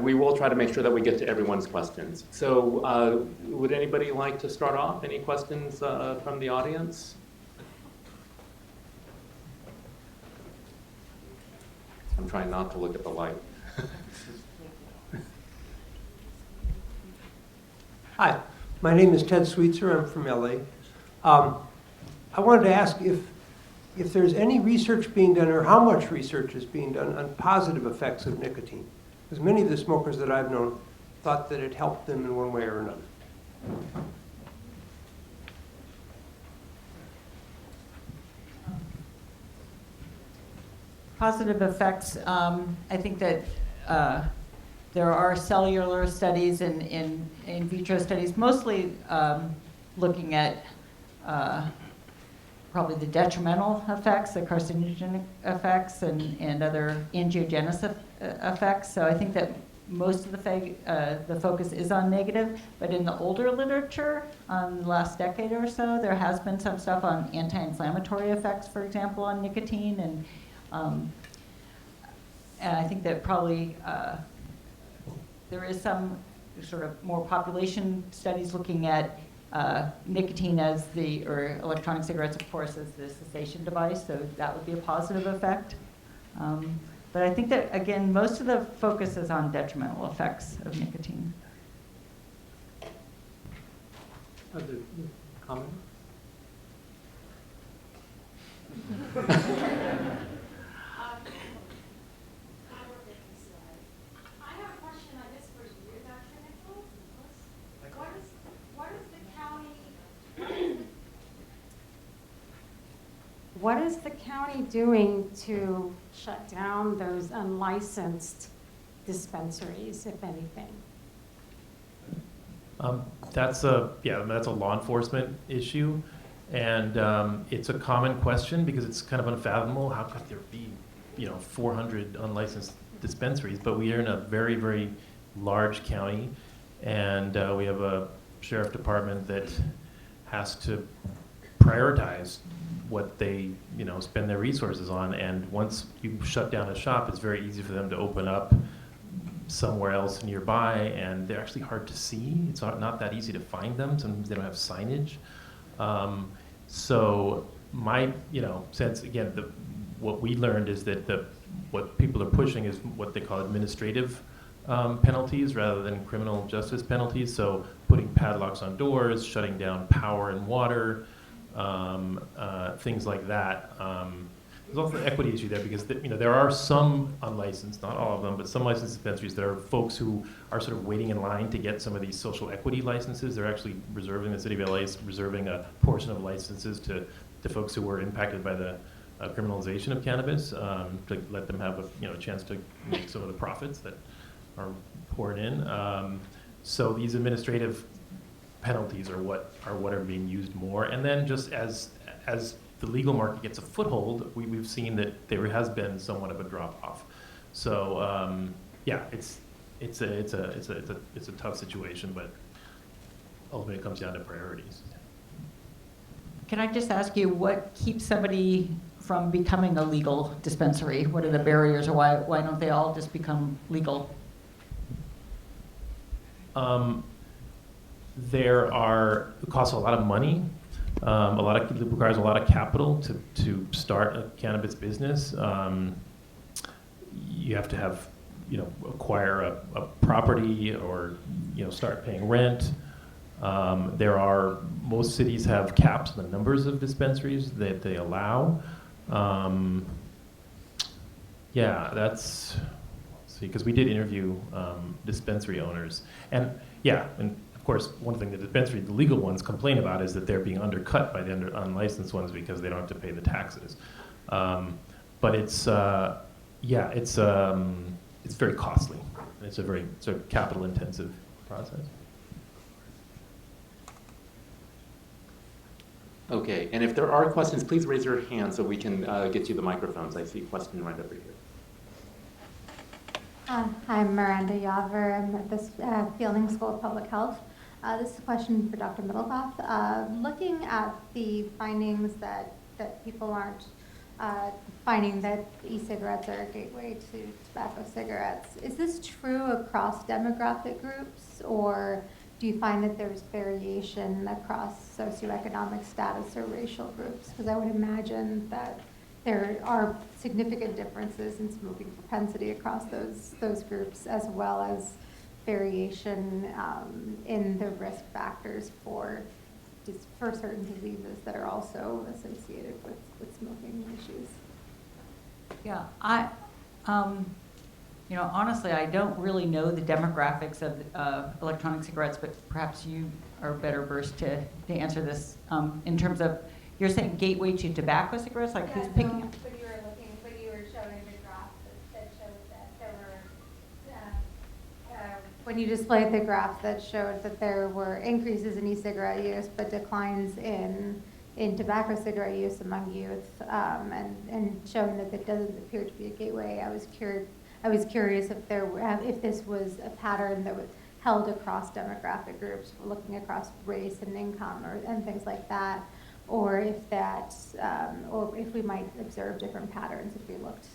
We will try to make sure that we get to everyone's questions. So would anybody like to start off? Any questions from the audience? I'm trying not to look at the light. Hi, my name is Ted Sweetser. I'm from LA. I wanted to ask if there's any research being done or how much research is being done on positive effects of nicotine. Because many of the smokers that I've known thought that it helped them in one way or another. Positive effects, I think that there are cellular studies and in vitro studies, mostly looking at probably the detrimental effects, the carcinogenic effects, and other angiogenesis effects. So I think that most of the focus is on negative, but in the older literature, on the last decade or so, there has been some stuff on anti-inflammatory effects, for example, on nicotine, and I think that probably there is some sort of more population studies looking at nicotine or electronic cigarettes, of course, as the cessation device, so that would be a positive effect. But I think that, again, most of the focus is on detrimental effects of nicotine. Other comments? What is the county doing to shut down those unlicensed dispensaries, if anything? That's a law enforcement issue, and it's a common question because it's kind of unfathomable. How could there be, 400 unlicensed dispensaries? But we are in a very, very large county, and we have a sheriff department that has to prioritize what they spend their resources on, and once you shut down a shop, it's very easy for them to open up somewhere else nearby, and they're actually hard to see. It's not that easy to find them. Sometimes they don't have signage. So my sense, again, what we learned is that what people are pushing is what they call administrative penalties rather than criminal justice penalties. So putting padlocks on doors, shutting down power and water, things like that. There's also the equity issue there because there are some unlicensed, not all of them, but some licensed dispensaries. There are folks who are sort of waiting in line to get some of these social equity licenses. They're actually reserving, the city of LA is reserving a portion of licenses to folks who were impacted by the criminalization of cannabis, to let them have a chance to make some of the profits that are poured in. So these administrative penalties are what are being used more, and then just as the legal market gets a foothold, we've seen that there has been somewhat of a drop off. So it's a tough situation, but ultimately it comes down to priorities. Can I just ask you, what keeps somebody from becoming a legal dispensary? What are the barriers, or why don't they all just become legal? It costs a lot of money. It requires a lot of capital to start a cannabis business. You have to have, acquire a property or, start paying rent. Most cities have caps on the numbers of dispensaries that they allow. Let's see, because we did interview dispensary owners, and of course, one thing the legal ones complain about is that they're being undercut by the unlicensed ones because they don't have to pay the taxes. But it's very costly. It's a capital intensive process. Okay, and if there are questions, please raise your hand so we can get you the microphones. I see a question right over here. I'm Miranda Yaver. I'm at the Fielding School of Public Health. This is a question for Dr. Middlekauff. Looking at the findings that people aren't finding that e-cigarettes are a gateway to tobacco cigarettes, is this true across demographic groups, or do you find that there's variation across socioeconomic status or racial groups? Because I would imagine that there are significant differences in smoking propensity across those groups, as well as variation in the risk factors for certain diseases that are also associated with smoking issues. Yeah, honestly, I don't really know the demographics of electronic cigarettes, but perhaps you are better versed to answer this in terms of, you're saying gateway to tobacco cigarettes, like who's picking up? When you were showing the graph that showed that there were, when you displayed the graph that showed that there were increases in e-cigarette use, but declines in tobacco cigarette use among youth, and showing that it doesn't appear to be a gateway, I was curious if this was a pattern that was held across demographic groups, looking across race and income and things like that, or if we might observe different patterns if we looked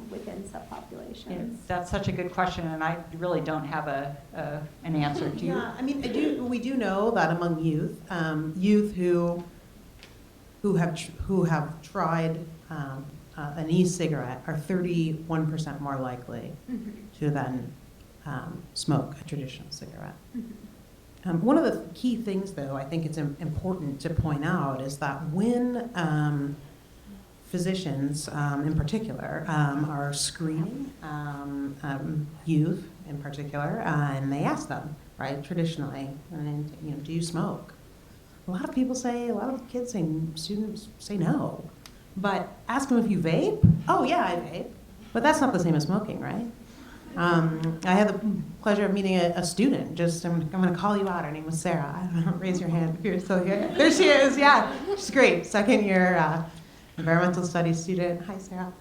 within subpopulations. Yeah, that's such a good question, and I really don't have an answer. Do you? Yeah, I mean, we do know that among youth, youth who have tried an e-cigarette are 31% more likely to then smoke a traditional cigarette. One of the key things, though, I think it's important to point out is that when physicians, in particular, are screening youth in particular, and they ask them, right, traditionally, do you smoke? A lot of students say no. But ask them if you vape. Oh, yeah, I vape. But that's not the same as smoking, right? I had the pleasure of meeting a student. I'm going to call you out. Her name was Sarah. Raise your hand if you're still here. There she is. Yeah, she's great. Second year environmental studies student. Hi, Sarah.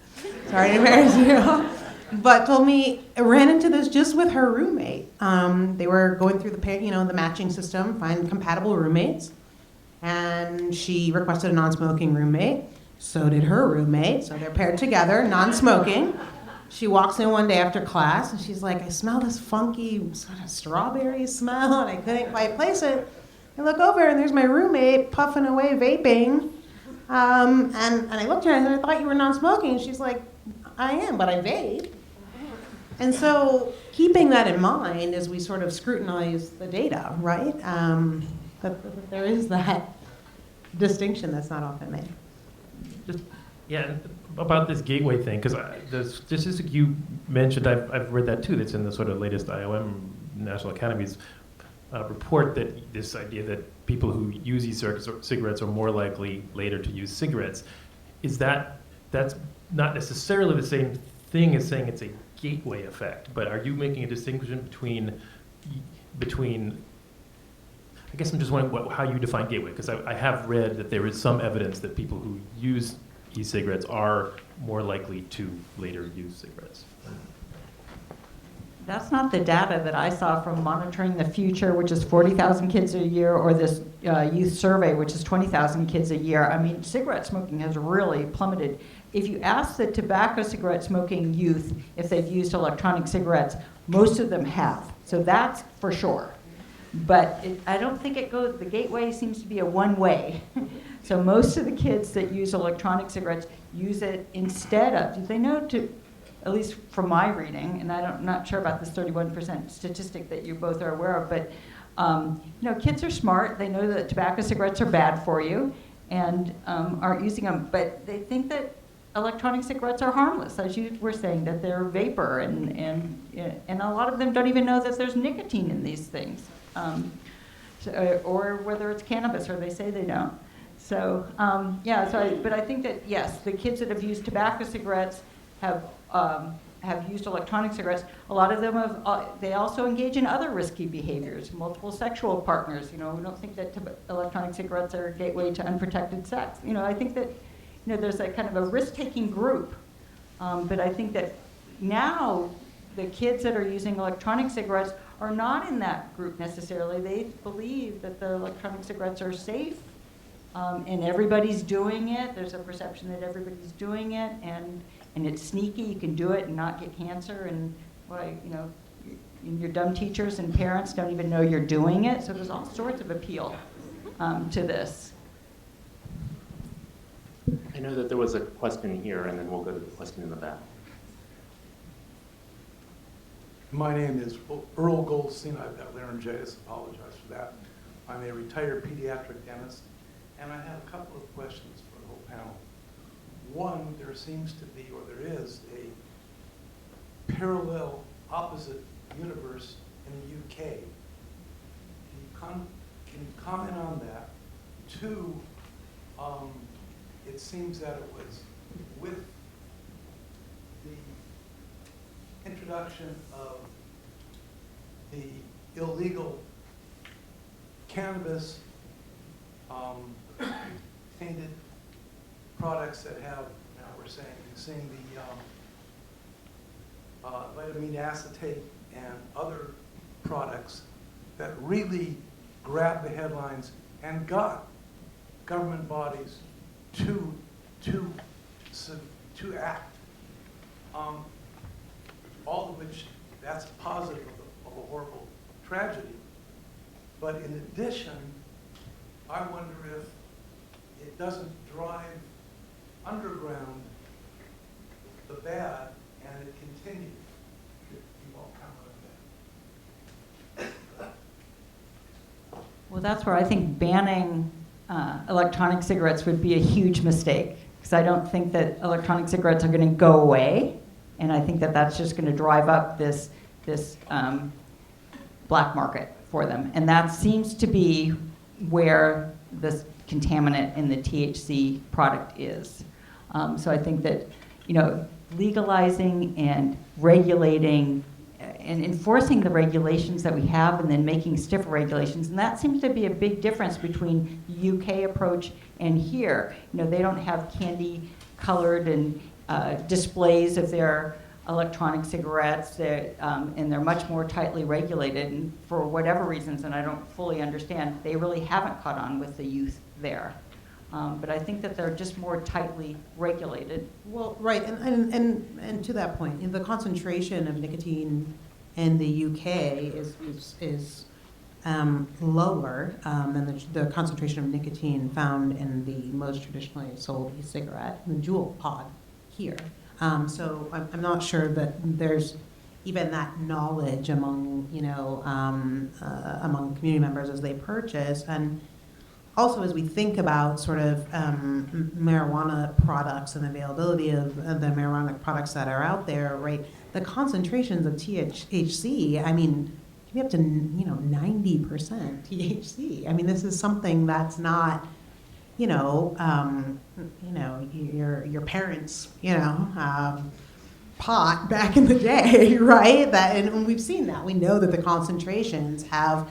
Sorry to embarrass you. But told me, ran into this just with her roommate. They were going through the matching system, find compatible roommates. And she requested a non-smoking roommate. So did her roommate. So they're paired together, non-smoking. She walks in one day after class, and she's like, I smell this funky sort of strawberry smell, and I couldn't quite place it. I look over, and there's my roommate puffing away vaping. And I looked at her, and I thought you were non-smoking. And she's like, I am, but I vape. And so keeping that in mind as we sort of scrutinize the data, right? That there is that distinction that's not often made. Yeah, about this gateway thing, because the statistic you mentioned, I've read that too. That's in the sort of latest IOM National Academy's report, that this idea that people who use e-cigarettes are more likely later to use cigarettes. That's not necessarily the same thing as saying it's a gateway effect, but are you making a distinction between I guess I'm just wondering how you define gateway, because I have read that there is some evidence that people who use e-cigarettes are more likely to later use cigarettes. That's not the data that I saw from Monitoring the Future, which is 40,000 kids a year, or this youth survey, which is 20,000 kids a year. I mean, cigarette smoking has really plummeted. If you ask the tobacco cigarette smoking youth if they've used electronic cigarettes, most of them have. So that's for sure. But I don't think the gateway seems to be a one-way. So most of the kids that use electronic cigarettes use it instead of, do they know at least from my reading, and I'm not sure about this 31% statistic that you both are aware of, but kids are smart. They know that tobacco cigarettes are bad for you and aren't using them, but they think that electronic cigarettes are harmless, as you were saying, that they're vapor, and a lot of them don't even know that there's nicotine in these things. Or whether it's cannabis, or they say they don't. So, but I think that, yes, the kids that have used tobacco cigarettes have have used electronic cigarettes, a lot of them they also engage in other risky behaviors, multiple sexual partners. We don't think that electronic cigarettes are a gateway to unprotected sex. I think that, there's a kind of a risk-taking group. But I think that now the kids that are using electronic cigarettes are not in that group necessarily. They believe that the electronic cigarettes are safe, and everybody's doing it. There's a perception that everybody's doing it, and it's sneaky. You can do it and not get cancer, and your dumb teachers and parents don't even know you're doing it. So there's all sorts of appeal to this. I know that there was a question here, and then we'll go to the question in the back. My name is Earl Goldstein. I've got laryngitis. Apologize for that. I'm a retired pediatric dentist, and I have a couple of questions for the whole panel. One, there seems to be, or there is, a parallel opposite universe in the UK. Can you comment on that? Two, it seems that it was with the introduction of the illegal cannabis tainted products that have, now we're seeing the vitamin acetate and other products that really grabbed the headlines and got government bodies to act. All of which, that's positive of a horrible tragedy. But in addition, I wonder if it doesn't drive underground the bad and it continues. You won't comment on that. Well, that's where I think banning electronic cigarettes would be a huge mistake, because I don't think that electronic cigarettes are going to go away, and I think that that's just going to drive up this black market for them, and that seems to be where this contaminant in the THC product is. So I think that legalizing and regulating and enforcing the regulations that we have and then making stiffer regulations. And that seems to be a big difference between the UK approach and here. They don't have candy-colored and displays of their electronic cigarettes, and they're much more tightly regulated. And for whatever reasons, and I don't fully understand, they really haven't caught on with the youth there. But I think that they're just more tightly regulated. Well, right, and to that point, the concentration of nicotine in the UK is lower than the concentration of nicotine found in the most traditionally sold e-cigarette, the Juul pod here. So I'm not sure that there's even that knowledge among among community members as they purchase. And also, as we think about sort of marijuana products and availability of the marijuana products that are out there, right? The concentrations of THC, I mean, can be up to 90% THC. I mean, this is something that's not, your parents, pot back in the day, right? And we've seen that. We know that the concentrations have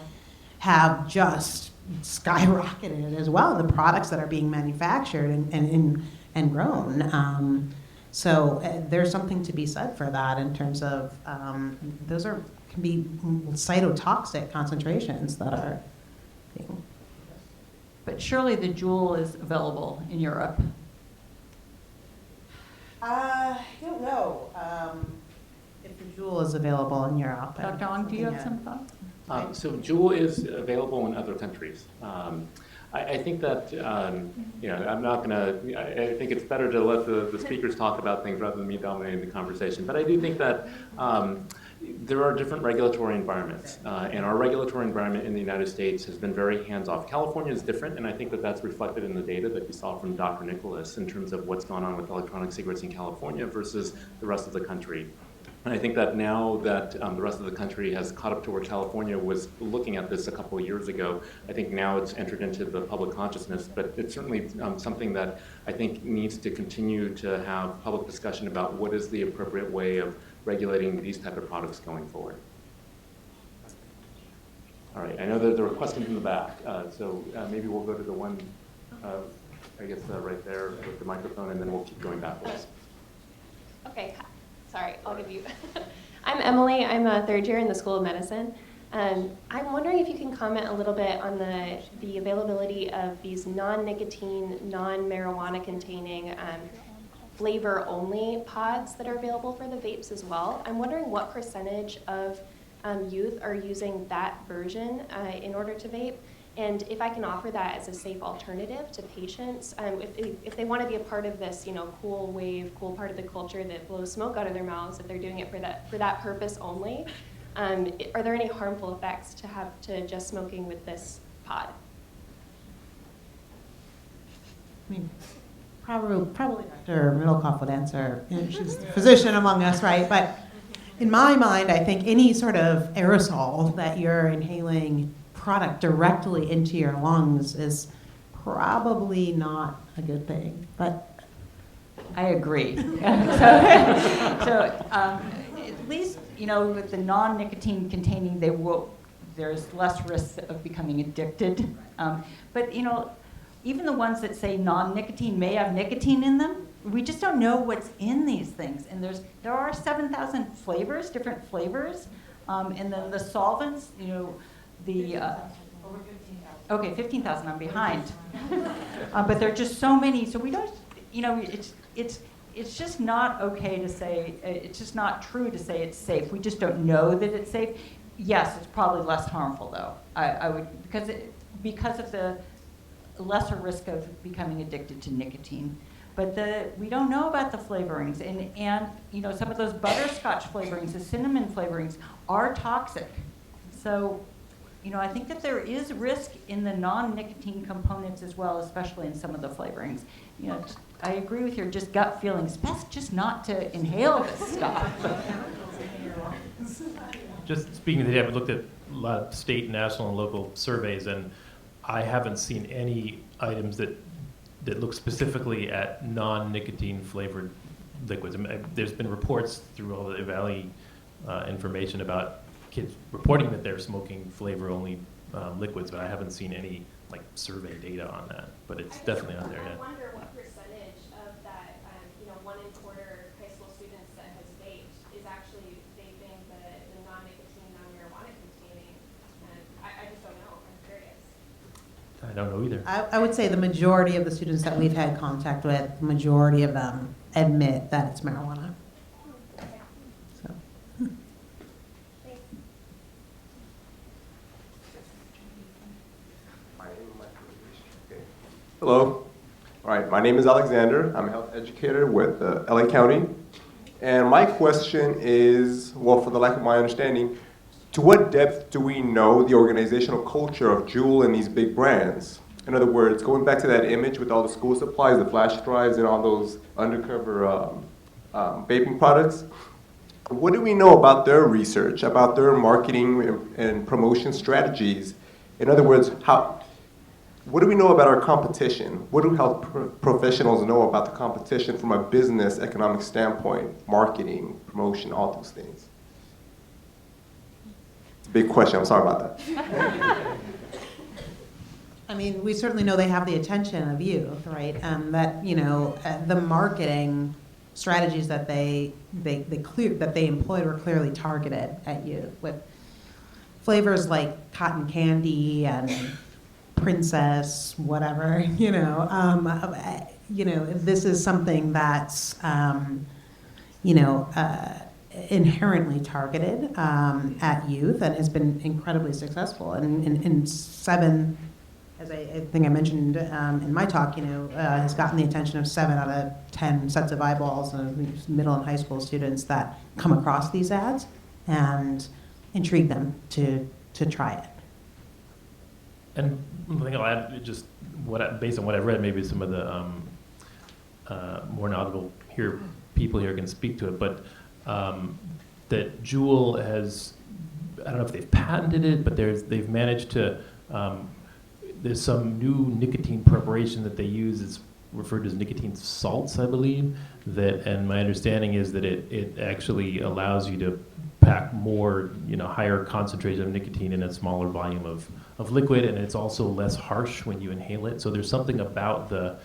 just skyrocketed as well, the products that are being manufactured and grown. So there's something to be said for that in terms of those can be cytotoxic concentrations that are being. But surely the Juul is available in Europe. I don't know if the Juul is available in Europe. Dr. Ong, do you have some thoughts? So Juul is available in other countries. I think that, I'm not going to, I think it's better to let the speakers talk about things rather than me dominating the conversation. But I do think that there are different regulatory environments. And our regulatory environment in the United States has been very hands-off. California is different, and I think that that's reflected in the data that you saw from Dr. Nicholas in terms of what's gone on with electronic cigarettes in California versus the rest of the country. And I think that now that the rest of the country has caught up to where California was looking at this a couple of years ago, I think now it's entered into the public consciousness, but it's certainly something that I think needs to continue to have public discussion about what is the appropriate way of regulating these type of products going forward. All right, I know that there were questions in the back, so maybe we'll go to the one, I guess right there with the microphone, and then we'll keep going backwards. Okay, sorry, I'll give you. I'm Emily. I'm a third year in the School of Medicine. I'm wondering if you can comment a little bit on the availability of these non-nicotine, non-marijuana containing flavor-only pods that are available for the vapes as well. I'm wondering what percentage of youth are using that version in order to vape, and if I can offer that as a safe alternative to patients, if they want to be a part of this, cool wave, cool part of the culture that blows smoke out of their mouths, if they're doing it for that purpose only, are there any harmful effects to just smoking with this pod? I mean, probably Dr. Middlekauff would answer. She's the physician among us, right? But in my mind, I think any sort of aerosol that you're inhaling product directly into your lungs is probably not a good thing. But I agree. At least, with the non-nicotine containing, there's less risk of becoming addicted. But even the ones that say non-nicotine may have nicotine in them, we just don't know what's in these things. And there are 7,000 flavors, different flavors. And then the solvents, over 15,000. Okay, 15,000, I'm behind. But there are just so many, so we don't, it's just not okay to say, it's just not true to say it's safe. We just don't know that it's safe. Yes, it's probably less harmful though. I would, because of the lesser risk of becoming addicted to nicotine. But we don't know about the flavorings, and some of those butterscotch flavorings, the cinnamon flavorings, are toxic. So, I think that there is risk in the non-nicotine components as well, especially in some of the flavorings. I agree with your just gut feeling. It's best just not to inhale this stuff. Just speaking of the data, I've looked at a lot of state, national, and local surveys, and I haven't seen any items that look specifically at non-nicotine flavored liquids. I mean, there's been reports through all the Valley information about kids reporting that they're smoking flavor-only liquids, but I haven't seen any survey data on that. But it's definitely out there. I Yeah. wonder what percentage of that, 1 1/4 high school students that has vaped is actually vaping the non-nicotine, non-marijuana containing. And I just don't know. I'm curious. I don't know either. I would say the majority of the students that we've had contact with, the majority of them admit that it's marijuana. So. Hello. All right, my name is Alexander. I'm a health educator with LA County. And my question is, well, for the lack of my understanding, to what depth do we know the organizational culture of Juul and these big brands? In other words, going back to that image with all the school supplies, the flash drives, and all those undercover vaping products, what do we know about their research, about their marketing and promotion strategies? In other words, what do we know about our competition? What do health professionals know about the competition from a business economic standpoint, marketing, promotion, all those things? It's a big question. I'm sorry about that. I mean, we certainly know they have the attention of youth, right? That the marketing strategies that they employed were clearly targeted at youth with flavors like cotton candy and princess, whatever. This is something that's inherently targeted at youth and has been incredibly successful. And in 7, as I think I mentioned in my talk, has gotten the attention of 7 out of 10 sets of eyeballs of middle and high school students that come across these ads and intrigue them to try it. And one thing I'll add, just based on what I've read, maybe some of the more knowledgeable people here can speak to it, but that Juul has, I don't know if they've patented it, but they've managed to, there's some new nicotine preparation that they use. It's referred to as nicotine salts, I believe. And my understanding is that it actually allows you to pack more, higher concentration of nicotine in a smaller volume of liquid, and it's also less harsh when you inhale it. So there's something about the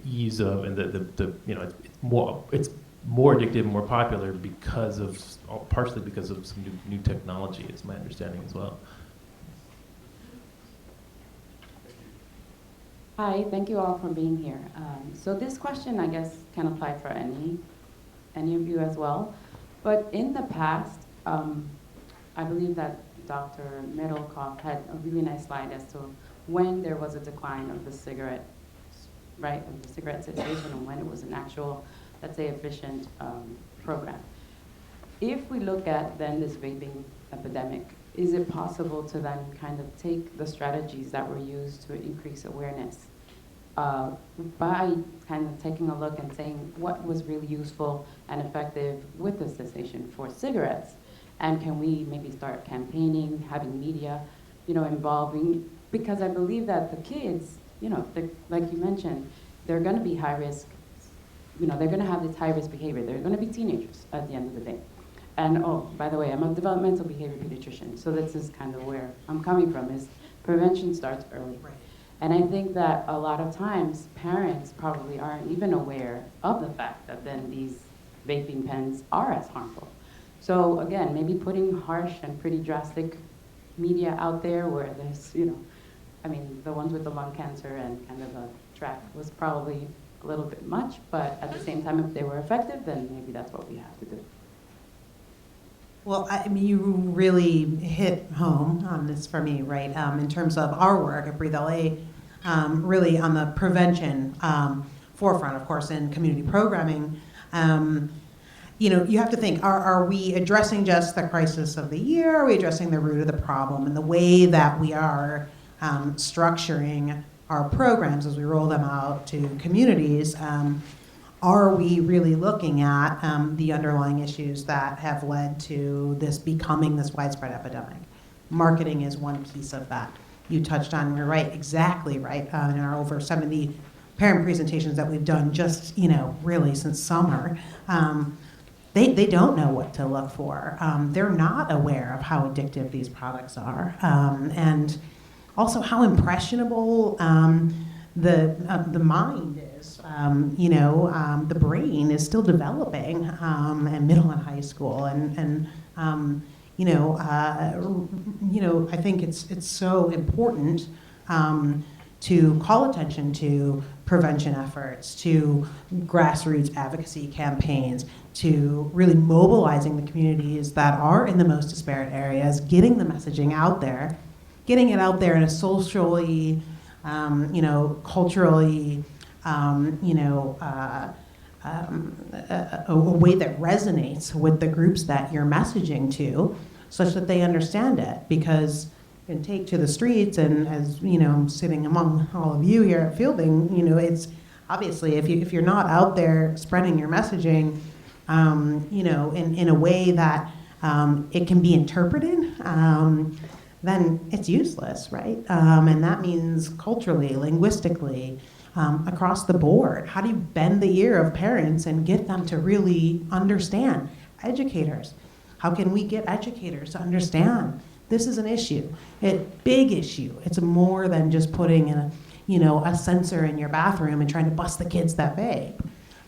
ease of, and it's more addictive, more popular partially because of some new technology, is my understanding as well. Hi, thank you all for being here. So this question, I guess, can apply for any of you as well. But in the past, I believe that Dr. Middlekauff had a really nice slide as to when there was a decline of the cigarette, right, of the cigarette cessation, and when it was an actual, let's say, efficient program. If we look at then this vaping epidemic, is it possible to then kind of take the strategies that were used to increase awareness by kind of taking a look and saying what was really useful and effective with the cessation for cigarettes? And can we maybe start campaigning, having media, involving, because I believe that the kids, like you mentioned, they're going to be high risk, they're going to have this high risk behavior. They're going to be teenagers at the end of the day. And oh, by the way, I'm a developmental behavior pediatrician, so this is kind of where I'm coming from, is prevention starts early. Right. And I think that a lot of times parents probably aren't even aware of the fact that then these vaping pens are as harmful. So again, maybe putting harsh and pretty drastic media out there where there's, the ones with the lung cancer and kind of a track was probably a little bit much, but at the same time, if they were effective, then maybe that's what we have to do. Well, you really hit home on this for me, right? In terms of our work at Breathe LA, really on the prevention forefront, of course, in community programming. You have to think, are we addressing just the crisis of the year? Are we addressing the root of the problem? And the way that we are structuring our programs as we roll them out to communities, are we really looking at the underlying issues that have led to this becoming this widespread epidemic? Marketing is one piece of that. You touched on, you're right, exactly right. In our over 70 parent presentations that we've done just, really since summer, they don't know what to look for. They're not aware of how addictive these products are. And also how impressionable the mind is. The brain is still developing in middle and high school, and I think it's so important to call attention to prevention efforts, to grassroots advocacy campaigns, to really mobilizing the communities that are in the most disparate areas, getting the messaging out there, getting it out there in a socially, culturally, a way that resonates with the groups that you're messaging to, such that they understand it. Because you can take to the streets, and as I'm sitting among all of you here at Fielding, it's obviously if you're not out there spreading your messaging, in a way that it can be interpreted, then it's useless, right? And that means culturally, linguistically, across the board. How do you bend the ear of parents and get them to really understand? Educators, how can we get educators to understand this is an issue, a big issue? It's more than just putting a sensor in your bathroom and trying to bust the kids that vape.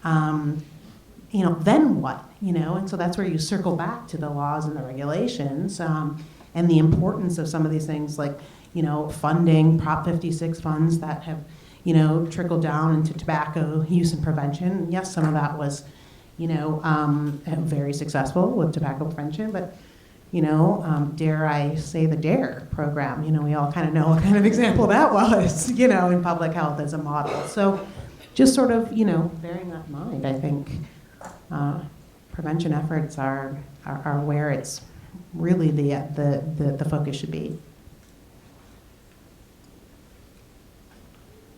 Then what? And so that's where you circle back to the laws and the regulations, and the importance of some of these things like, funding, Prop 56 funds that have, trickled down into tobacco use and prevention. Yes, some of that was, very successful with tobacco prevention, but, dare I say the DARE program, we all kind of know what kind of example that was, in public health as a model. So just sort of, bearing that in mind, I think prevention efforts are where it's really the focus should be.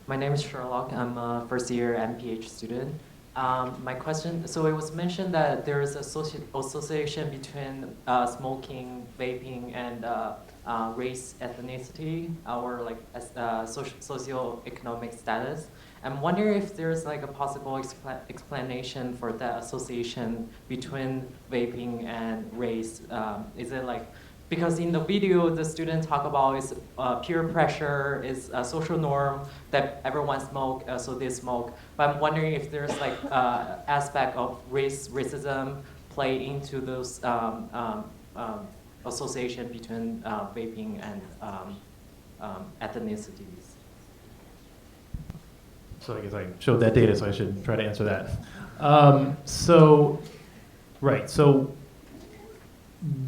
My name is Sherlock. I'm a first-year MPH student. My question, so it was mentioned that there is an association between smoking, vaping, and race, ethnicity, or like socioeconomic status. I'm wondering if there's like a possible explanation for that association between vaping and race. Is it like, because in the video the students talk about is peer pressure, is a social norm that everyone smoke, so they smoke. But I'm wondering if there's like aspect of racism play into those association between vaping and ethnicities. So I guess I showed that data, so I should try to answer that. Right, so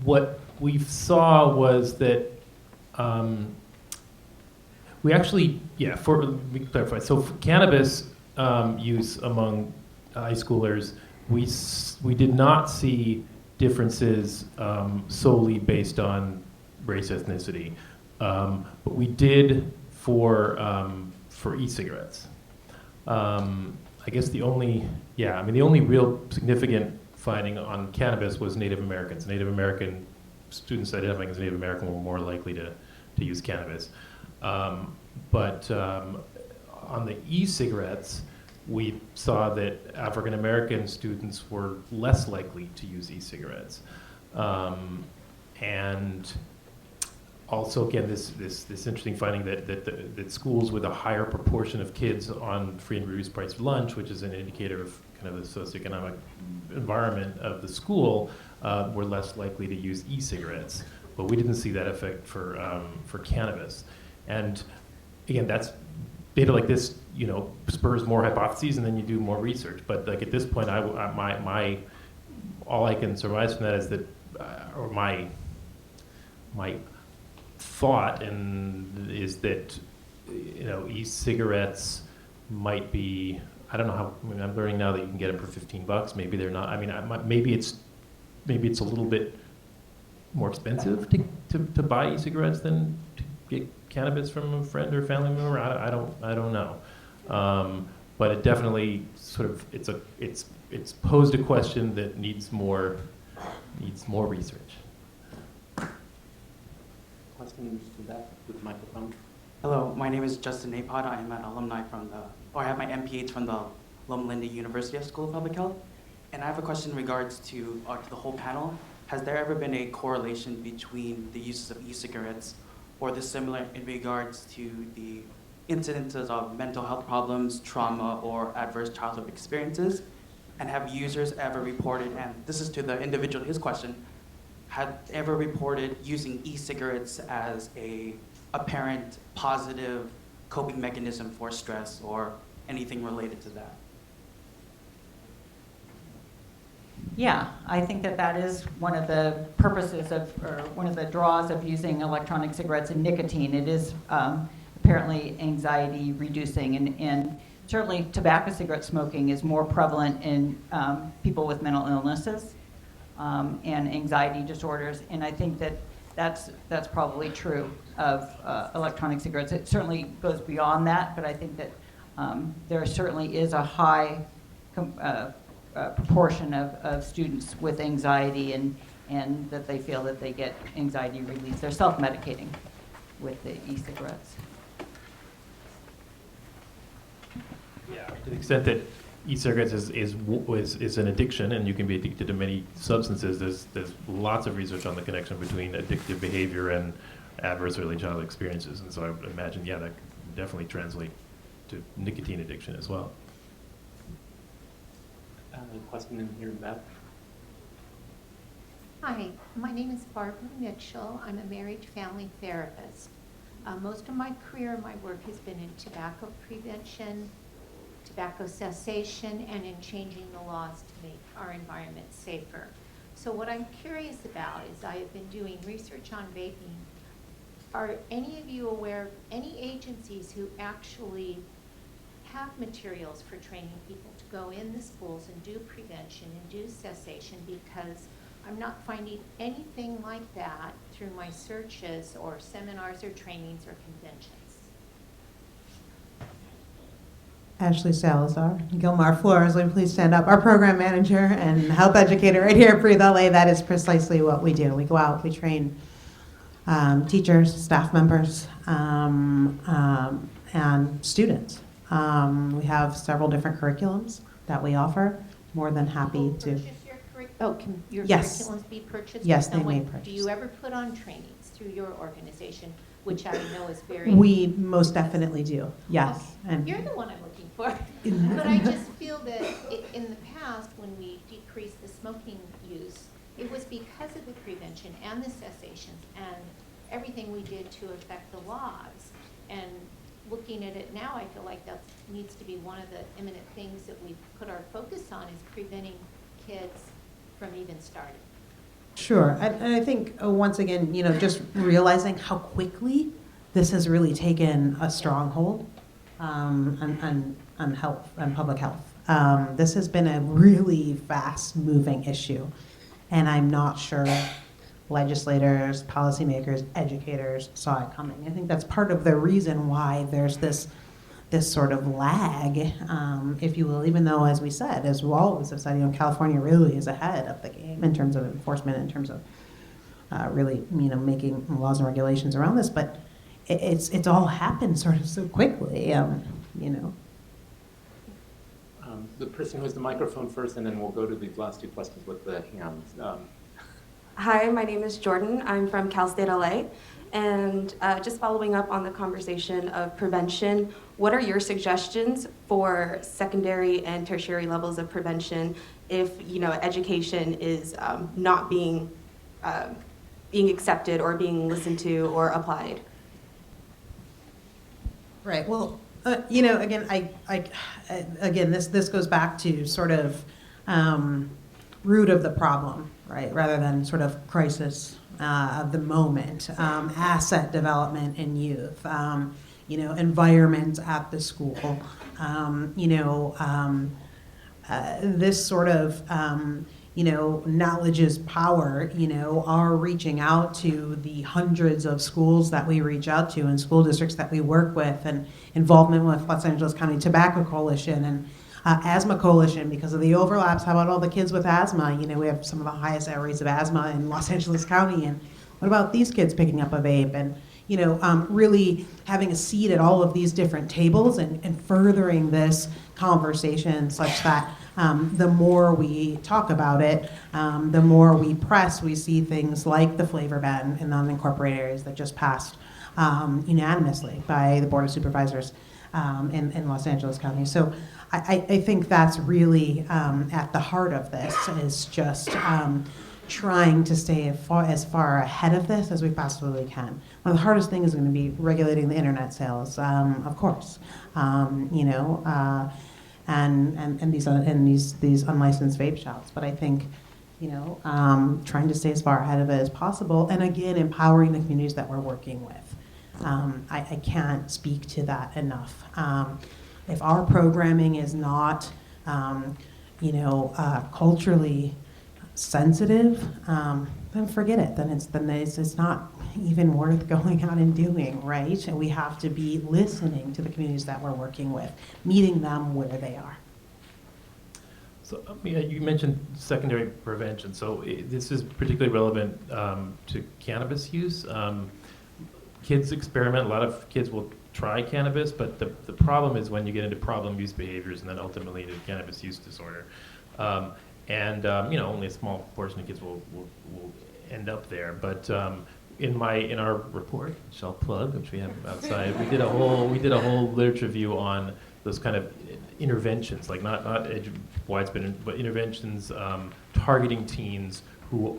what we saw was that we actually, let me clarify. So for cannabis use among high schoolers, we did not see differences solely based on race, ethnicity, but we did for e-cigarettes. I guess the only real significant finding on cannabis was Native Americans. Native American students identifying as Native American were more likely to use cannabis. But on the e-cigarettes, we saw that African American students were less likely to use e-cigarettes. And also, again, this interesting finding that schools with a higher proportion of kids on free and reduced price lunch, which is an indicator of kind of the socioeconomic environment of the school, were less likely to use e-cigarettes. But we didn't see that effect for cannabis. And again, that's data like this, spurs more hypotheses, and then you do more research. But like at this point, all I can surmise from that is that, or my thought is that e-cigarettes might be, I don't know how, I'm learning now that you can get them for $15. Maybe they're not. Maybe it's a little bit more expensive to buy e-cigarettes than to get cannabis from a friend or family member. I don't know. But it definitely it's posed a question that needs more research. Question to that with the microphone. Hello, my name is Justin Napod. I am an alumni I have my MPH from the Loma Linda University School of Public Health. And I have a question in regards to the whole panel. Has there ever been a correlation between the uses of e-cigarettes or the similar in regards to the incidences of mental health problems, trauma, or adverse childhood experiences? And have users ever reported, and this is to the individual, his question, have ever reported using e-cigarettes as a apparent positive coping mechanism for stress or anything related to that? Yeah, I think that is one of the purposes or one of the draws of using electronic cigarettes and nicotine. It is apparently anxiety reducing, and certainly tobacco cigarette smoking is more prevalent in people with mental illnesses and anxiety disorders, and I think that's probably true of electronic cigarettes. It certainly goes beyond that, but I think that there certainly is a high proportion of students with anxiety and that they feel that they get anxiety relief. They're self-medicating with the e-cigarettes. Yeah, to the extent that e-cigarettes is an addiction, and you can be addicted to many substances, there's lots of research on the connection between addictive behavior and adverse early childhood experiences. And so I would imagine, that could definitely translate to nicotine addiction as well. Question in here, Beth. Hi, my name is Barbara Mitchell. I'm a marriage family therapist. Most of my career, my work has been in tobacco prevention, tobacco cessation, and in changing the laws to make our environment safer. So what I'm curious about is I have been doing research on vaping. Are any of you aware of any agencies who actually have materials for training people to go in the schools and do prevention and do cessation? Because I'm not finding anything like that through my searches or seminars or trainings or conventions. Ashley Salazar, Gilmar Flores, will you please stand up? Our program manager and health educator right here at Breathe LA. That is precisely what we do. We go out, we train teachers, staff members, and students. We have several different curriculums that we offer. More than happy to. Can your Yes. curriculums be purchased? Yes, by they may someone? purchase. Do you ever put on trainings through your organization, which I know is very... We most definitely do, yes. Okay. And You're the one I'm looking for. But I just feel that in the past, when we decreased the smoking use, it was because of the prevention and the cessations and everything we did to affect the laws. And looking at it now, I feel like that needs to be one of the imminent things that we put our focus on, is preventing kids from even starting. Sure, and I think, once again, just realizing how quickly this has really taken a stronghold on health and public health. This has been a really fast-moving issue, and I'm not sure legislators, policymakers, educators saw it coming. I think that's part of the reason why there's this sort of lag, if you will, even though, as we said, as we always have said, California really is ahead of the game in terms of enforcement, in terms of really, making laws and regulations around this, but it's all happened sort of so quickly, The person who has the microphone first, and then we'll go to these last two questions with the hands. Hi, my name is Jordan. I'm from Cal State LA. And just following up on the conversation of prevention, what are your suggestions for secondary and tertiary levels of prevention if education is not being accepted or being listened to or applied? Right. Well, again, again, this goes back to sort of root of the problem, right? Rather than sort of crisis of the moment, asset development in youth, environment at the school, this sort of, knowledge is power, are reaching out to the hundreds of schools that we reach out to and school districts that we work with, and involvement with Los Angeles County Tobacco Coalition and Asthma Coalition because of the overlaps. How about all the kids with asthma? We have some of the highest rates of asthma in Los Angeles County, and what about these kids picking up a vape? And really having a seat at all of these different tables and furthering this conversation such that the more we talk about it, the more we press, we see things like the flavor ban in unincorporated areas that just passed unanimously by the Board of Supervisors in Los Angeles County. So I think that's really at the heart of this, is just trying to stay as far ahead of this as we possibly can. One of the hardest things is going to be regulating the internet sales, of course, and these unlicensed vape shops. But I think, trying to stay as far ahead of it as possible, and again, empowering the communities that we're working with. I can't speak to that enough. If our programming is not, culturally sensitive, then forget it. Then it's not even worth going out and doing, right? And we have to be listening to the communities that we're working with, meeting them where they are. So you mentioned secondary prevention. So this is particularly relevant to cannabis use. Kids experiment. A lot of kids will try cannabis, but the problem is when you get into problem use behaviors and then ultimately into cannabis use disorder. Only a small portion of kids will end up there. But in our report, which I'll plug, which we have outside, we did a whole literature review on those kind of interventions, like not widespread, but interventions targeting teens who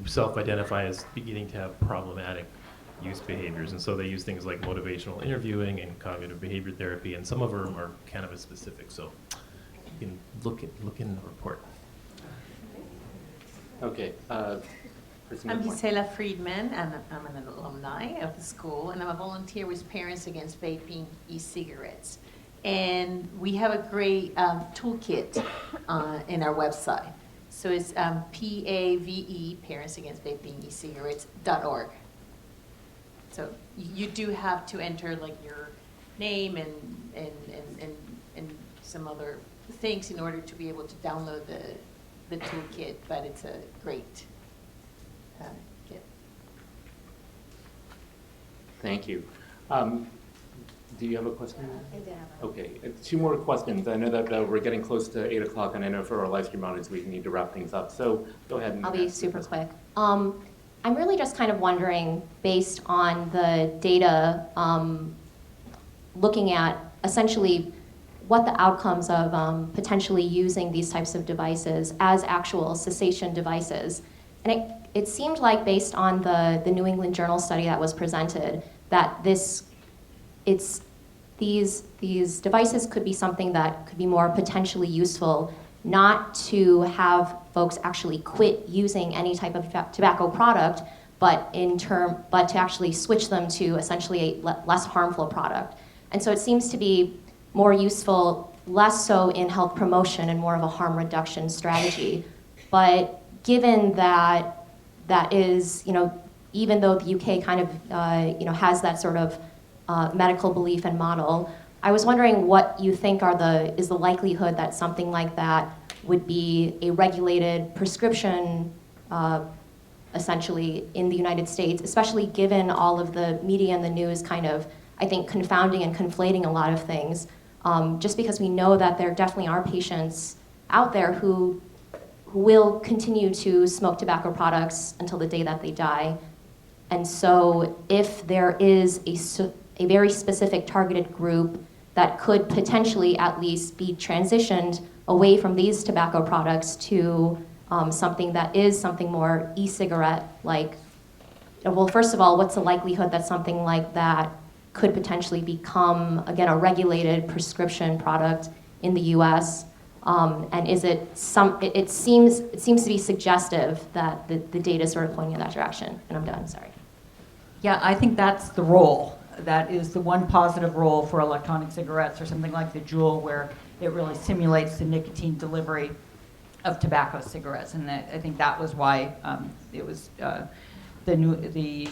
self-identify as beginning to have problematic use behaviors. And so they use things like motivational interviewing and cognitive behavior therapy, and some of them are cannabis specific. So you can look in the report. Okay. I'm Gisela Friedman, and I'm an alumni of the school, and I'm a volunteer with Parents Against Vaping e-cigarettes. And we have a great toolkit in our website. So it's PAVE, Parents Against Vaping e-cigarettes.org. So you do have to enter like your name and some other things in order to be able to download the toolkit, but it's a great kit. Thank you. Do you have a question? I did have Okay, 2 more questions. I know that we're getting close to 8 o'clock, and I know for our live stream audience, we need to wrap things up. So go ahead. And I'll be super quick. I'm really just kind of wondering, based on the data, looking at essentially what the outcomes of potentially using these types of devices as actual cessation devices. And it seemed like, based on the New England Journal study that was presented, that these devices could be something that could be more potentially useful, not to have folks actually quit using any type of tobacco product, but to actually switch them to essentially a less harmful product. And so it seems to be more useful, less so in health promotion and more of a harm reduction strategy. But given that is, even though the UK kind of, has that sort of medical belief and model, I was wondering what you think is the likelihood that something like that would be a regulated prescription, essentially, in the United States, especially given all of the media and the news kind of, I think, confounding and conflating a lot of things, just because we know that there definitely are patients out there who will continue to smoke tobacco products until the day that they die. And so if there is a very specific targeted group that could potentially at least be transitioned away from these tobacco products to something that is something more e-cigarette like, well, first of all, what's the likelihood that something like that could potentially become, again, a regulated prescription product in the US? And is it seems to be suggestive that the data is sort of pointing in that direction. And I'm done, sorry. Yeah, I think that's the role. That is the one positive role for electronic cigarettes or something like the Juul, where it really simulates the nicotine delivery of tobacco cigarettes. And I think that was why it was the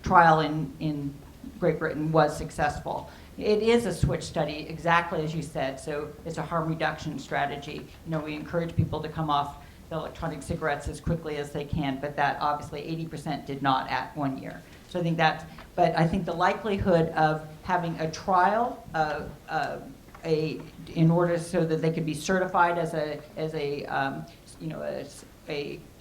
trial in Great Britain was successful. It is a switch study, exactly as you said, so it's a harm reduction strategy. We encourage people to come off the electronic cigarettes as quickly as they can, but that obviously 80% did not at 1 year. So I think but I think the likelihood of having a trial in order so that they could be certified as a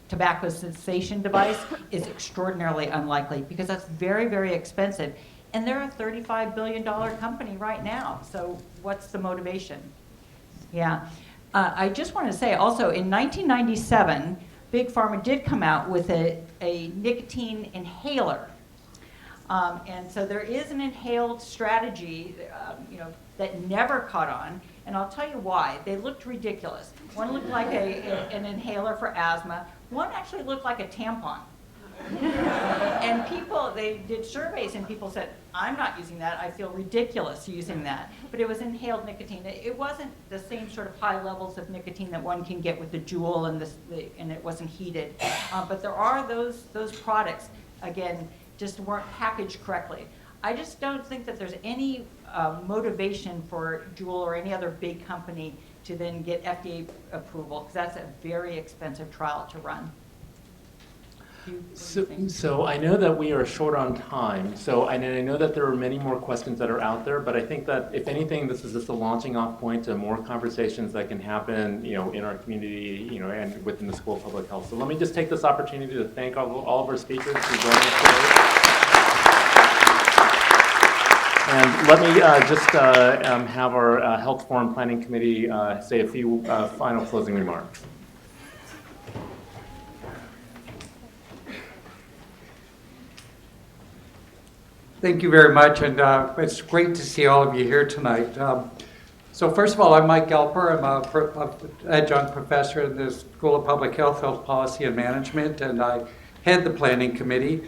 tobacco cessation device is extraordinarily unlikely, because that's very, very expensive. And they're a $35 billion company right now. So what's the motivation? Yeah. I just want to say also, in 1997, Big Pharma did come out with a nicotine inhaler. And so there is an inhaled strategy, that never caught on. And I'll tell you why. They looked ridiculous. One looked like an inhaler for asthma. One actually looked like a tampon. And they did surveys, and people said, I'm not using that. I feel ridiculous using that. But it was inhaled nicotine. It wasn't the same sort of high levels of nicotine that one can get with the Juul, and it wasn't heated. But there are those products, again, just weren't packaged correctly. I just don't think that there's any motivation for Juul or any other big company to then get FDA approval, because that's a very expensive trial to run. So I know that we are short on time. So I know that there are many more questions that are out there, but I think that if anything, this is just a launching off point to more conversations that can happen, in our community, and within the School of Public Health. So let me just take this opportunity to thank all of our speakers for joining us today. And let me just have our Health Forum Planning Committee say a few final closing remarks. Thank you very much, and it's great to see all of you here tonight. So first of all, I'm Mike Gelper. I'm an adjunct professor in the School of Public Health, Health Policy and Management, and I head the Planning Committee.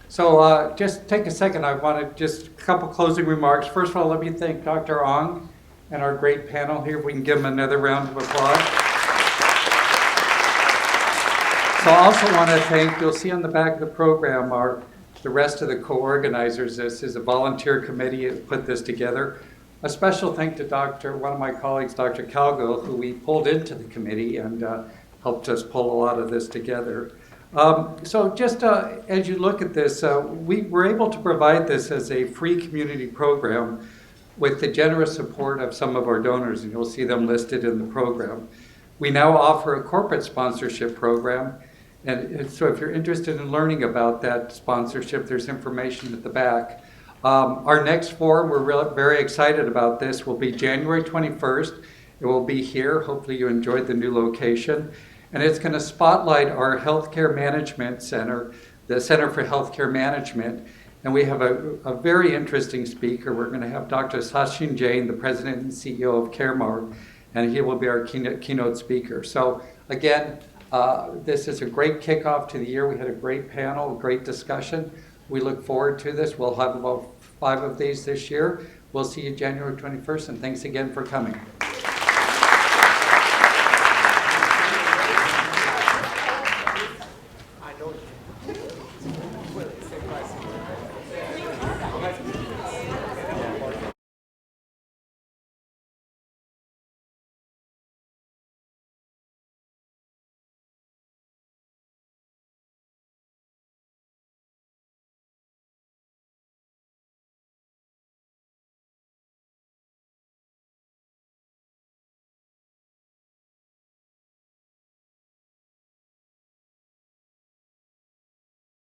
So just take a second. I want to just a couple closing remarks. First of all, let me thank Dr. Ong and our great panel here. If we can give them another round of applause. So I also want to thank, you'll see on the back of the program, the rest of the co-organizers. This is a volunteer committee that put this together. A special thank to one of my colleagues, Dr. Calgo, who we pulled into the committee and helped us pull a lot of this together. So just as you look at this, we were able to provide this as a free community program with the generous support of some of our donors, and you'll see them listed in the program. We now offer a corporate sponsorship program, and so if you're interested in learning about that sponsorship, there's information at the back. Our next forum, we're very excited about this, will be January 21st. It will be here. Hopefully you enjoyed the new location. And it's going to spotlight our healthcare management center, the Center for Healthcare Management. And we have a very interesting speaker. We're going to have Dr. Sachin Jain, the president and CEO of Caremark, and he will be our keynote speaker. So again, this is a great kickoff to the year. We had a great panel, a great discussion. We look forward to this. We'll have about 5 of these this year. We'll see you January 21st, and thanks again for coming.